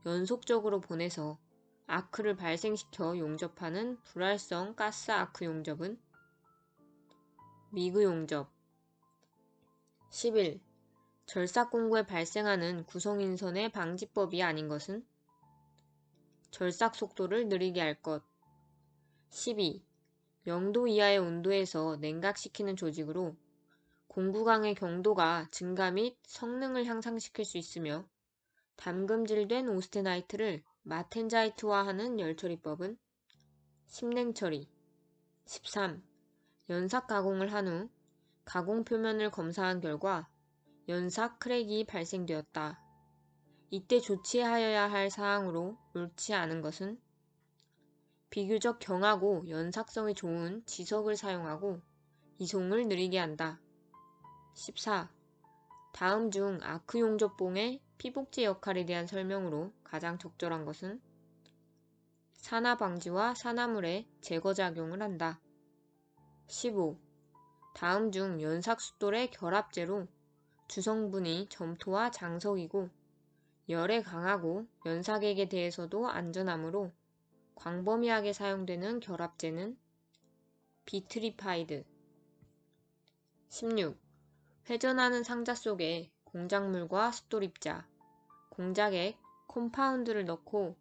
연속적으로 보내서 아크를 발생시켜 용접하는 불활성 가스 아크 용접은 미그 용접. 11. 절삭 공구에 발생하는 구성인선의 방지법이 아닌 것은 절삭 속도를 느리게 할 것. 12. 0도 이하의 온도에서 냉각시키는 조직으로 공구강의 경도가 증가 및 성능을 향상시킬 수 있으며 담금질된 오스테나이트를 마텐자이트화하는 열처리법은 심냉처리. 13. 연삭 가공을 한 후 가공 표면을 검사한 결과 연삭 크랙이 발생되었다. 이때 조치하여야 할 사항으로 옳지 않은 것은 비교적 경하고 연삭성이 좋은 지석을 사용하고 이송을 느리게 한다. 14. 다음 중 아크 용접봉의 피복제 역할에 대한 설명으로 가장 적절한 것은 산화 방지와 산화물의 제거 작용을 한다. 15. 다음 중 연삭 숫돌의 결합제로 주성분이 점토와 장석이고 열에 강하고 연삭액에 대해서도 안전하므로 광범위하게 사용되는 결합제는 비트리파이드. 16. 회전하는 상자 속에 공작물과 습도립자, 공작액, 콤파운드를 넣고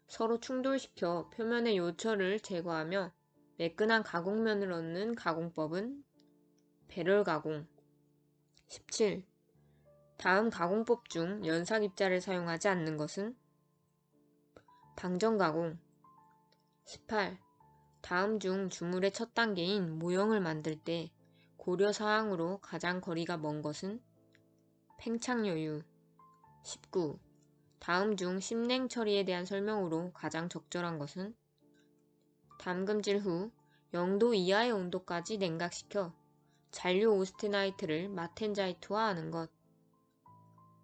서로 충돌시켜 표면의 요철을 제거하며 매끈한 가공면을 얻는 가공법은 배럴 가공. 17. 다음 가공법 중 연삭입자를 사용하지 않는 것은 방전 가공. 18. 다음 중 주물의 첫 단계인 모형을 만들 때 고려 사항으로 가장 거리가 먼 것은 팽창여유. 19. 다음 중 심냉 처리에 대한 설명으로 가장 적절한 것은 담금질 후 0도 이하의 온도까지 냉각시켜 잔류 오스테나이트를 마텐자이트화하는 것.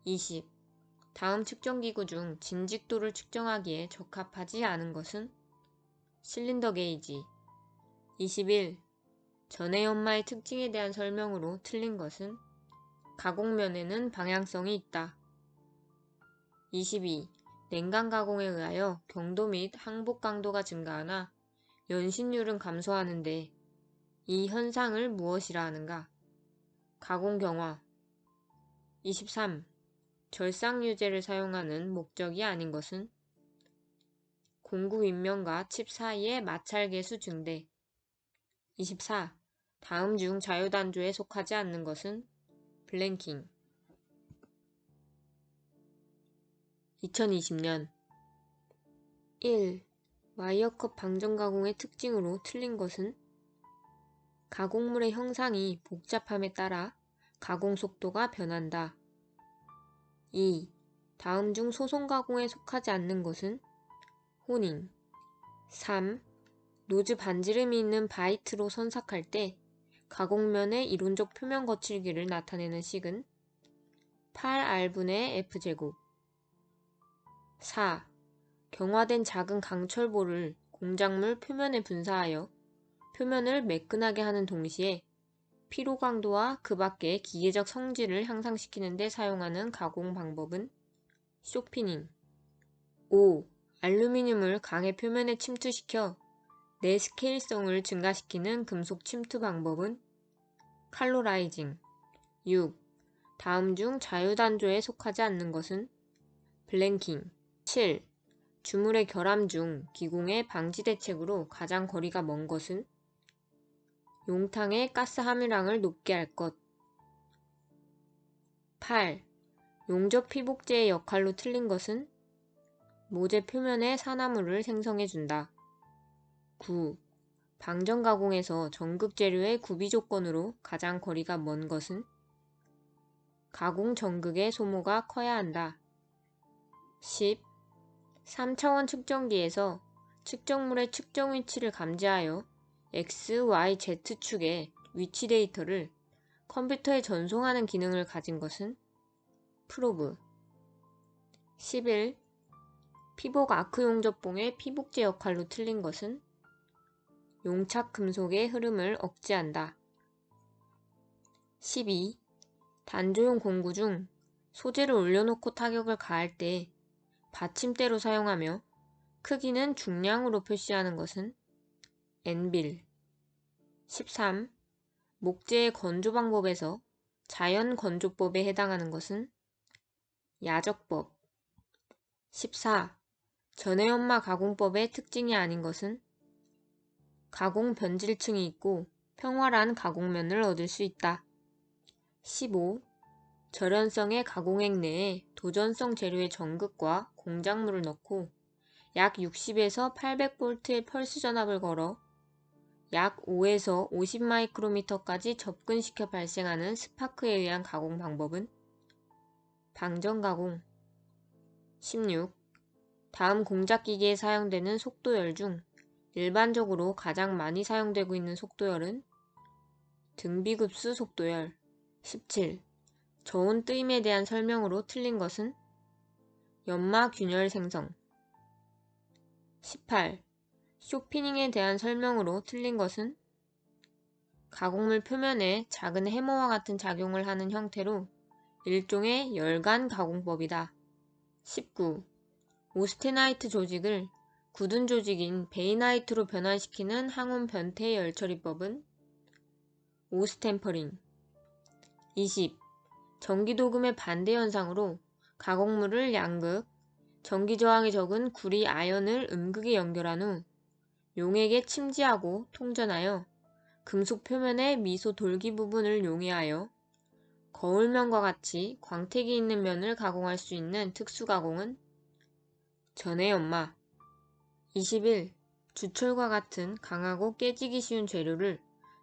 20. 다음 측정기구 중 진직도를 측정하기에 적합하지 않은 것은 실린더 게이지. 21. 전해 연마의 특징에 대한 설명으로 틀린 것은 가공면에는 방향성이 있다. 22. 냉각 가공에 의하여 경도 및 항복 강도가 증가하나 연신율은 감소하는데 이 현상을 무엇이라 하는가? 가공 경화. 23. 절삭유제를 사용하는 목적이 아닌 것은 공구 윗면과 칩 사이의 마찰계수 증대. 24. 다음 중 자유단조에 속하지 않는 것은 블랭킹. 2020년 1. 와이어컵 방전 가공의 특징으로 틀린 것은 가공물의 형상이 복잡함에 따라 가공 속도가 변한다. 2. 다음 중 소송 가공에 속하지 않는 것은 호닝. 3. 노즈 반지름이 있는 바이트로 선삭할 때 가공면의 이론적 표면 거칠기를 나타내는 식은 8R분의 F제곱. 4. 경화된 작은 강철볼을 공작물 표면에 분사하여 표면을 매끈하게 하는 동시에 피로 강도와 그 밖의 기계적 성질을 향상시키는 데 사용하는 가공 방법은 쇼피닝. 5. 알루미늄을 강의 표면에 침투시켜 내스케일성을 증가시키는 금속 침투 방법은 칼로라이징. 6. 다음 중 자유단조에 속하지 않는 것은 블랭킹. 7. 주물의 결함 중 기공의 방지 대책으로 가장 거리가 먼 것은 용탕의 가스 함유량을 높게 할 것. 8. 용접 피복제의 역할로 틀린 것은 모재 표면에 산화물을 생성해준다. 9. 방전 가공에서 전극 재료의 구비 조건으로 가장 거리가 먼 것은 가공 전극의 소모가 커야 한다. 10. 3차원 측정기에서 측정물의 측정 위치를 감지하여 X, Y, Z축의 위치 데이터를 컴퓨터에 전송하는 기능을 가진 것은 프로브. 11. 피복 아크 용접봉의 피복제 역할로 틀린 것은 용착 금속의 흐름을 억제한다. 12. 단조용 공구 중 소재를 올려놓고 타격을 가할 때 받침대로 사용하며 크기는 중량으로 표시하는 것은 엔빌. 13. 목재의 건조 방법에서 자연 건조법에 해당하는 것은 야적법. 14. 전해연마 가공법의 특징이 아닌 것은 가공 변질층이 있고 평활한 가공면을 얻을 수 있다. 15. 절연성의 가공액 내에 도전성 재료의 전극과 공작물을 넣고 약 60에서 800V의 펄스 전압을 걸어 약 5에서 50마이크로미터까지 접근시켜 발생하는 스파크에 의한 가공 방법은 방전 가공. 16. 다음 공작기계에 사용되는 속도열 중 일반적으로 가장 많이 사용되고 있는 속도열은 등비급수 속도열. 17. 저온 뜨임에 대한 설명으로 틀린 것은 연마 균열 생성. 18. 쇼피닝에 대한 설명으로 틀린 것은 가공물 표면에 작은 해머와 같은 작용을 하는 형태로 일종의 열간 가공법이다. 19. 오스테나이트 조직을 굳은 조직인 베이나이트로 변환시키는 항온 변태 열처리법은 오스템퍼링. 20. 전기도금의 반대 현상으로 가공물을 양극, 전기저항이 적은 구리 아연을 음극에 연결한 후 용액에 침지하고 통전하여 금속 표면의 미소 돌기 부분을 용해하여 거울면과 같이 광택이 있는 면을 가공할 수 있는 특수가공은 전해연마. 21. 주철과 같은 강하고 깨지기 쉬운 재료를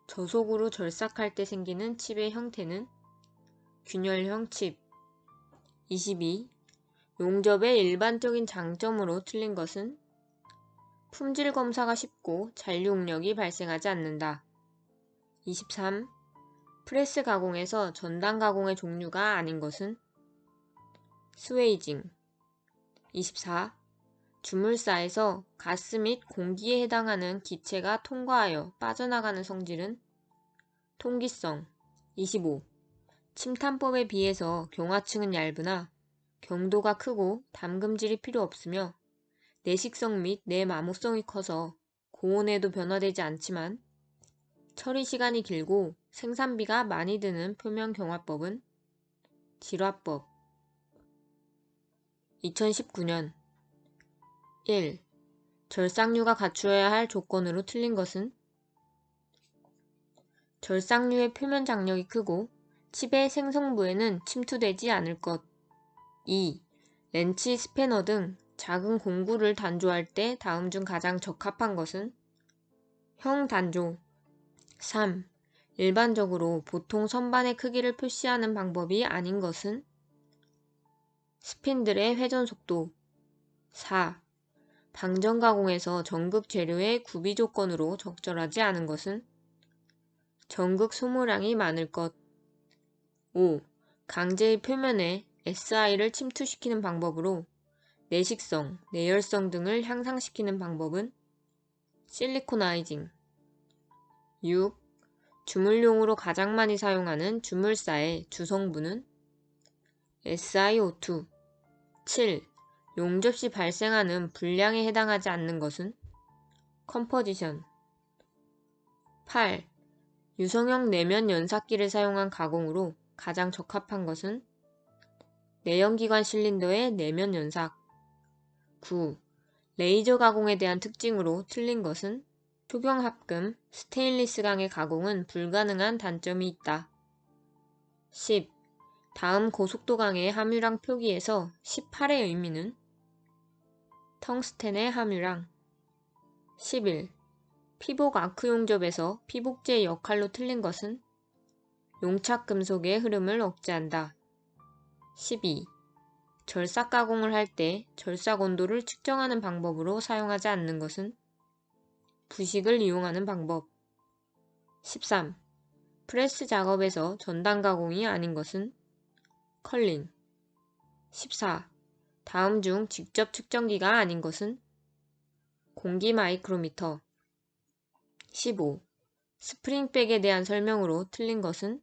저속으로 절삭할 때 생기는 칩의 형태는 균열형 칩. 22. 용접의 일반적인 장점으로 틀린 것은 품질 검사가 쉽고 잔류응력이 발생하지 않는다. 23. 프레스 가공에서 전단 가공의 종류가 아닌 것은 스웨이징. 24. 주물사에서 가스 및 공기에 해당하는 기체가 통과하여 빠져나가는 성질은 통기성. 25. 침탄법에 비해서 경화층은 얇으나 경도가 크고 담금질이 필요 없으며 내식성 및 내마모성이 커서 고온에도 변화되지 않지만 처리 시간이 길고 생산비가 많이 드는 표면 경화법은 질화법. 2019년 1. 절삭류가 갖추어야 할 조건으로 틀린 것은 절삭류의 표면 장력이 크고 칩의 생성부에는 침투되지 않을 것. 2. 렌치, 스패너 등 작은 공구를 단조할 때 다음 중 가장 적합한 것은 형 단조. 3. 일반적으로 보통 선반의 크기를 표시하는 방법이 아닌 것은 스핀들의 회전 속도. 4. 방전 가공에서 전극 재료의 구비 조건으로 적절하지 않은 것은 전극 소모량이 많을 것. 5. 강제의 표면에 SI를 침투시키는 방법으로 내식성, 내열성 등을 향상시키는 방법은 실리코나이징. 6. 주물용으로 가장 많이 사용하는 주물사의 주성분은 SiO2. 7. 용접 시 발생하는 불량에 해당하지 않는 것은 컴포지션. 8. 유성형 내면 연삭기를 사용한 가공으로 가장 적합한 것은 내연기관 실린더의 내면 연삭. 9. 레이저 가공에 대한 특징으로 틀린 것은 초경합금, 스테인리스강의 가공은 불가능한 단점이 있다. 10. 다음 고속도강의 함유량 표기에서 18의 의미는 텅스텐의 함유량. 11. 피복 아크 용접에서 피복제의 역할로 틀린 것은 용착 금속의 흐름을 억제한다. 12. 절삭 가공을 할 때 절삭 온도를 측정하는 방법으로 사용하지 않는 것은 부식을 이용하는 방법. 13. 프레스 작업에서 전단 가공이 아닌 것은 컬링. 14. 다음 중 직접 측정기가 아닌 것은 공기 마이크로미터. 15. 스프링백에 대한 설명으로 틀린 것은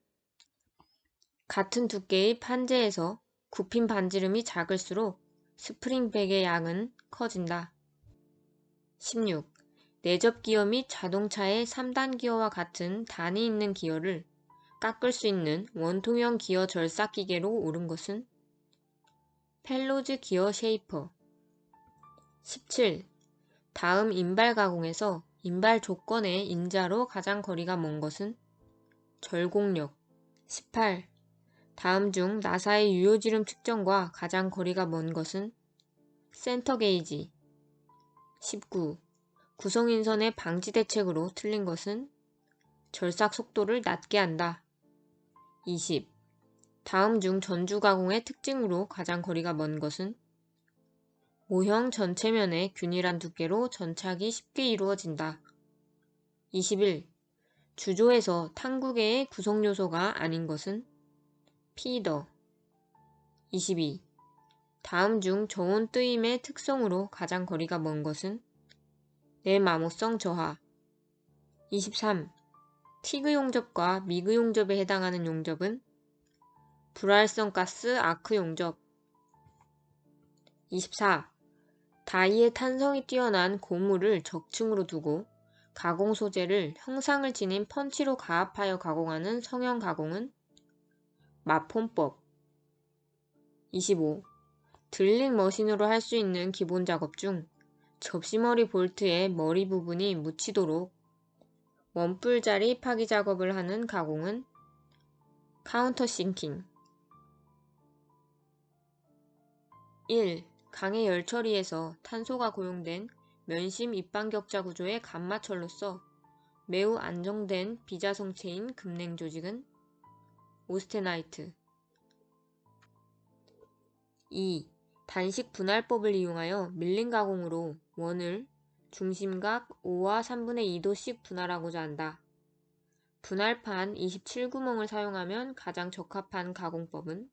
같은 두께의 판재에서 굽힌 반지름이 작을수록 스프링백의 양은 커진다. 16. 내접 기어 및 자동차의 3단 기어와 같은 단이 있는 기어를 깎을 수 있는 원통형 기어 절삭 기계로 옳은 것은 펠로즈 기어 쉐이퍼. 17. 다음 인발 가공에서 인발 조건의 인자로 가장 거리가 먼 것은 절곡력. 18. 다음 중 나사의 유효지름 측정과 가장 거리가 먼 것은 센터 게이지. 19. 구성인선의 방지 대책으로 틀린 것은 절삭 속도를 낮게 한다. 20. 다음 중 전주 가공의 특징으로 가장 거리가 먼 것은 모형 전체면의 균일한 두께로 전착이 쉽게 이루어진다. 21. 주조에서 탕구계의 구성요소가 아닌 것은 피더. 22. 다음 중 저온 뜨임의 특성으로 가장 거리가 먼 것은 내마모성 저하. 23. 티그 용접과 미그 용접에 해당하는 용접은 불활성 가스 아크 용접. 24. 다이의 탄성이 뛰어난 고무를 적층으로 두고 가공 소재를 형상을 지닌 펀치로 가압하여 가공하는 성형 가공은 마폼법. 25. 드릴링 머신으로 할 수 있는 기본 작업 중 접시머리 볼트의 머리 부분이 묻히도록 원뿔자리 파기 작업을 하는 가공은 카운터싱킹. 1. 강의 열 처리에서 탄소가 고용된 면심 입방격자 구조의 감마철로서 매우 안정된 비자성체인 금냉 조직은 오스테나이트. 2. 단식 분할법을 이용하여 밀링 가공으로 원을 중심각 5와 3분의 2도씩 분할하고자 한다. 분할판 27구멍을 사용하면 가장 적합한 가공법은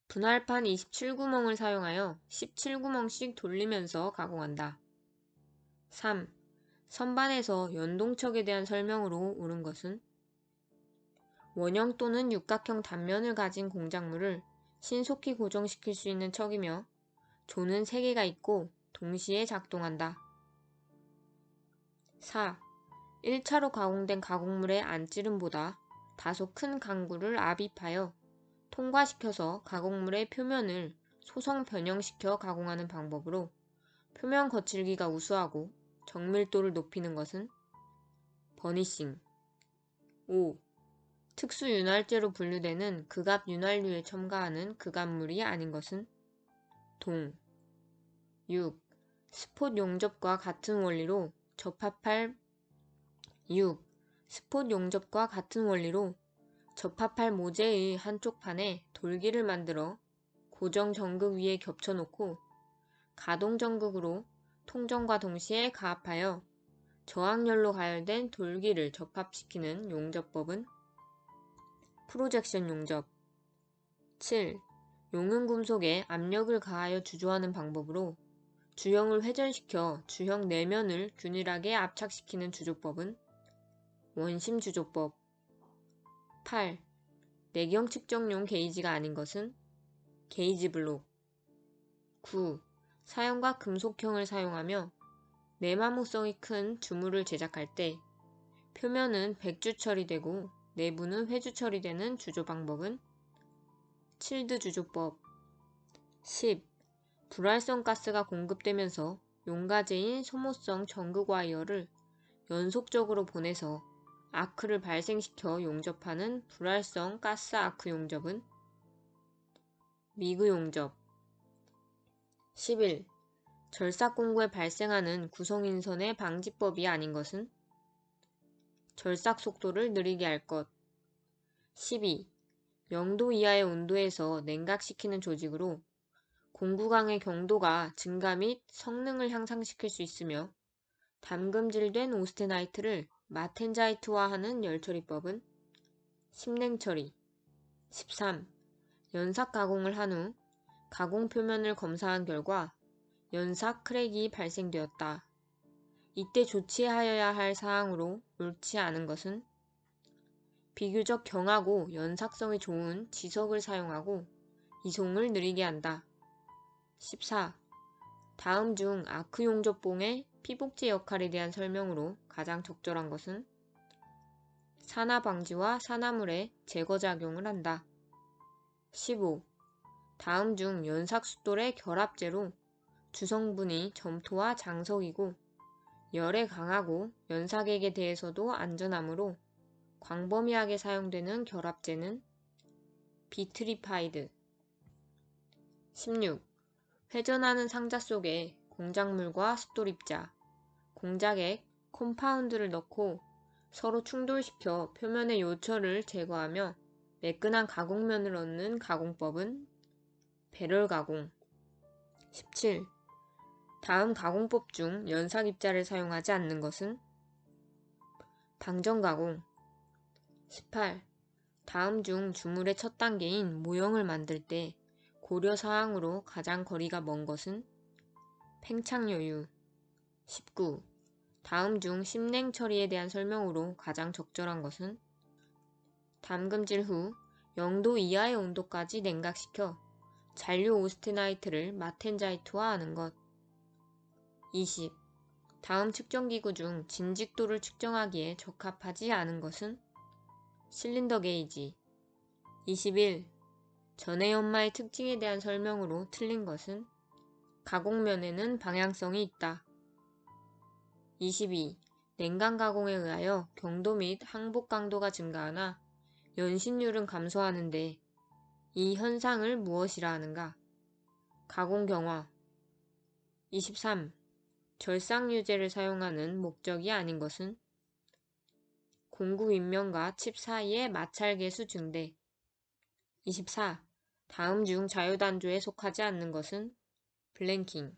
분할판 27구멍을 사용하여 17구멍씩 돌리면서 가공한다. 3. 선반에서 연동척에 대한 설명으로 옳은 것은 원형 또는 육각형 단면을 가진 공작물을 신속히 고정시킬 수 있는 척이며 조는 3개가 있고 동시에 작동한다. 4. 1차로 가공된 가공물의 안찌름보다 다소 큰 강구를 압입하여 통과시켜서 가공물의 표면을 소성 변형시켜 가공하는 방법으로 표면 거칠기가 우수하고 정밀도를 높이는 것은 버니싱. 5. 특수 윤활제로 분류되는 극압 윤활유에 첨가하는 극압물이 아닌 것은 동. 6. 스폿 용접과 같은 원리로 접합할 모재의 한쪽 판에 돌기를 만들어 고정 전극 위에 겹쳐놓고 가동 전극으로 통정과 동시에 가압하여 저항열로 가열된 돌기를 접합시키는 용접법은 프로젝션 용접. 7. 용은 금속에 압력을 가하여 주조하는 방법으로 주형을 회전시켜 주형 내면을 균일하게 압착시키는 주조법은 원심 주조법. 8. 내경 측정용 게이지가 아닌 것은 게이지 블록. 9. 사형과 금속형을 사용하며 내마모성이 큰 주물을 제작할 때 표면은 백주 처리되고 내부는 회주 처리되는 주조 방법은 칠드 주조법. 10. 불활성 가스가 공급되면서 용가제인 소모성 전극 와이어를 연속적으로 보내서 아크를 발생시켜 용접하는 불활성 가스 아크 용접은 미그 용접. 11. 절삭 공구에 발생하는 구성인선의 방지법이 아닌 것은 절삭 속도를 느리게 할 것. 12. 0도 이하의 온도에서 냉각시키는 조직으로 공구강의 경도가 증가 및 성능을 향상시킬 수 있으며 담금질된 오스테나이트를 마텐자이트화하는 열처리법은 심냉처리. 13. 연삭 가공을 한 후 가공 표면을 검사한 결과 연삭 크랙이 발생되었다. 이때 조치하여야 할 사항으로 옳지 않은 것은 비교적 경하고 연삭성이 좋은 지석을 사용하고 이송을 느리게 한다. 14. 다음 중 아크 용접봉의 피복제 역할에 대한 설명으로 가장 적절한 것은 산화 방지와 산화물의 제거 작용을 한다. 15. 다음 중 연삭 숫돌의 결합제로 주성분이 점토와 장석이고 열에 강하고 연삭액에 대해서도 안전하므로 광범위하게 사용되는 결합제는 비트리파이드. 16. 회전하는 상자 속에 공작물과 숫돌입자, 공작액, 컴파운드를 넣고 서로 충돌시켜 표면의 요철을 제거하며 매끈한 가공면을 얻는 가공법은 배럴 가공. 17. 다음 가공법 중 연삭 입자를 사용하지 않는 것은 방전 가공. 18. 다음 중 주물의 첫 단계인 모형을 만들 때 고려 사항으로 가장 거리가 먼 것은 팽창여유. 19. 다음 중 심냉 처리에 대한 설명으로 가장 적절한 것은 담금질 후 0도 이하의 온도까지 냉각시켜 잔류 오스테나이트를 마텐자이트화하는 것. 20. 다음 측정기구 중 진직도를 측정하기에 적합하지 않은 것은 실린더 게이지. 21. 전해 연마의 특징에 대한 설명으로 틀린 것은 가공면에는 방향성이 있다. 22. 냉간 가공에 의하여 경도 및 항복 강도가 증가하나 연신율은 감소하는데 이 현상을 무엇이라 하는가? 가공 경화. 23. 절상유제를 사용하는 목적이 아닌 것은 공구 윗면과 칩 사이의 마찰계수 증대. 24. 다음 중 자유단조에 속하지 않는 것은 블랭킹.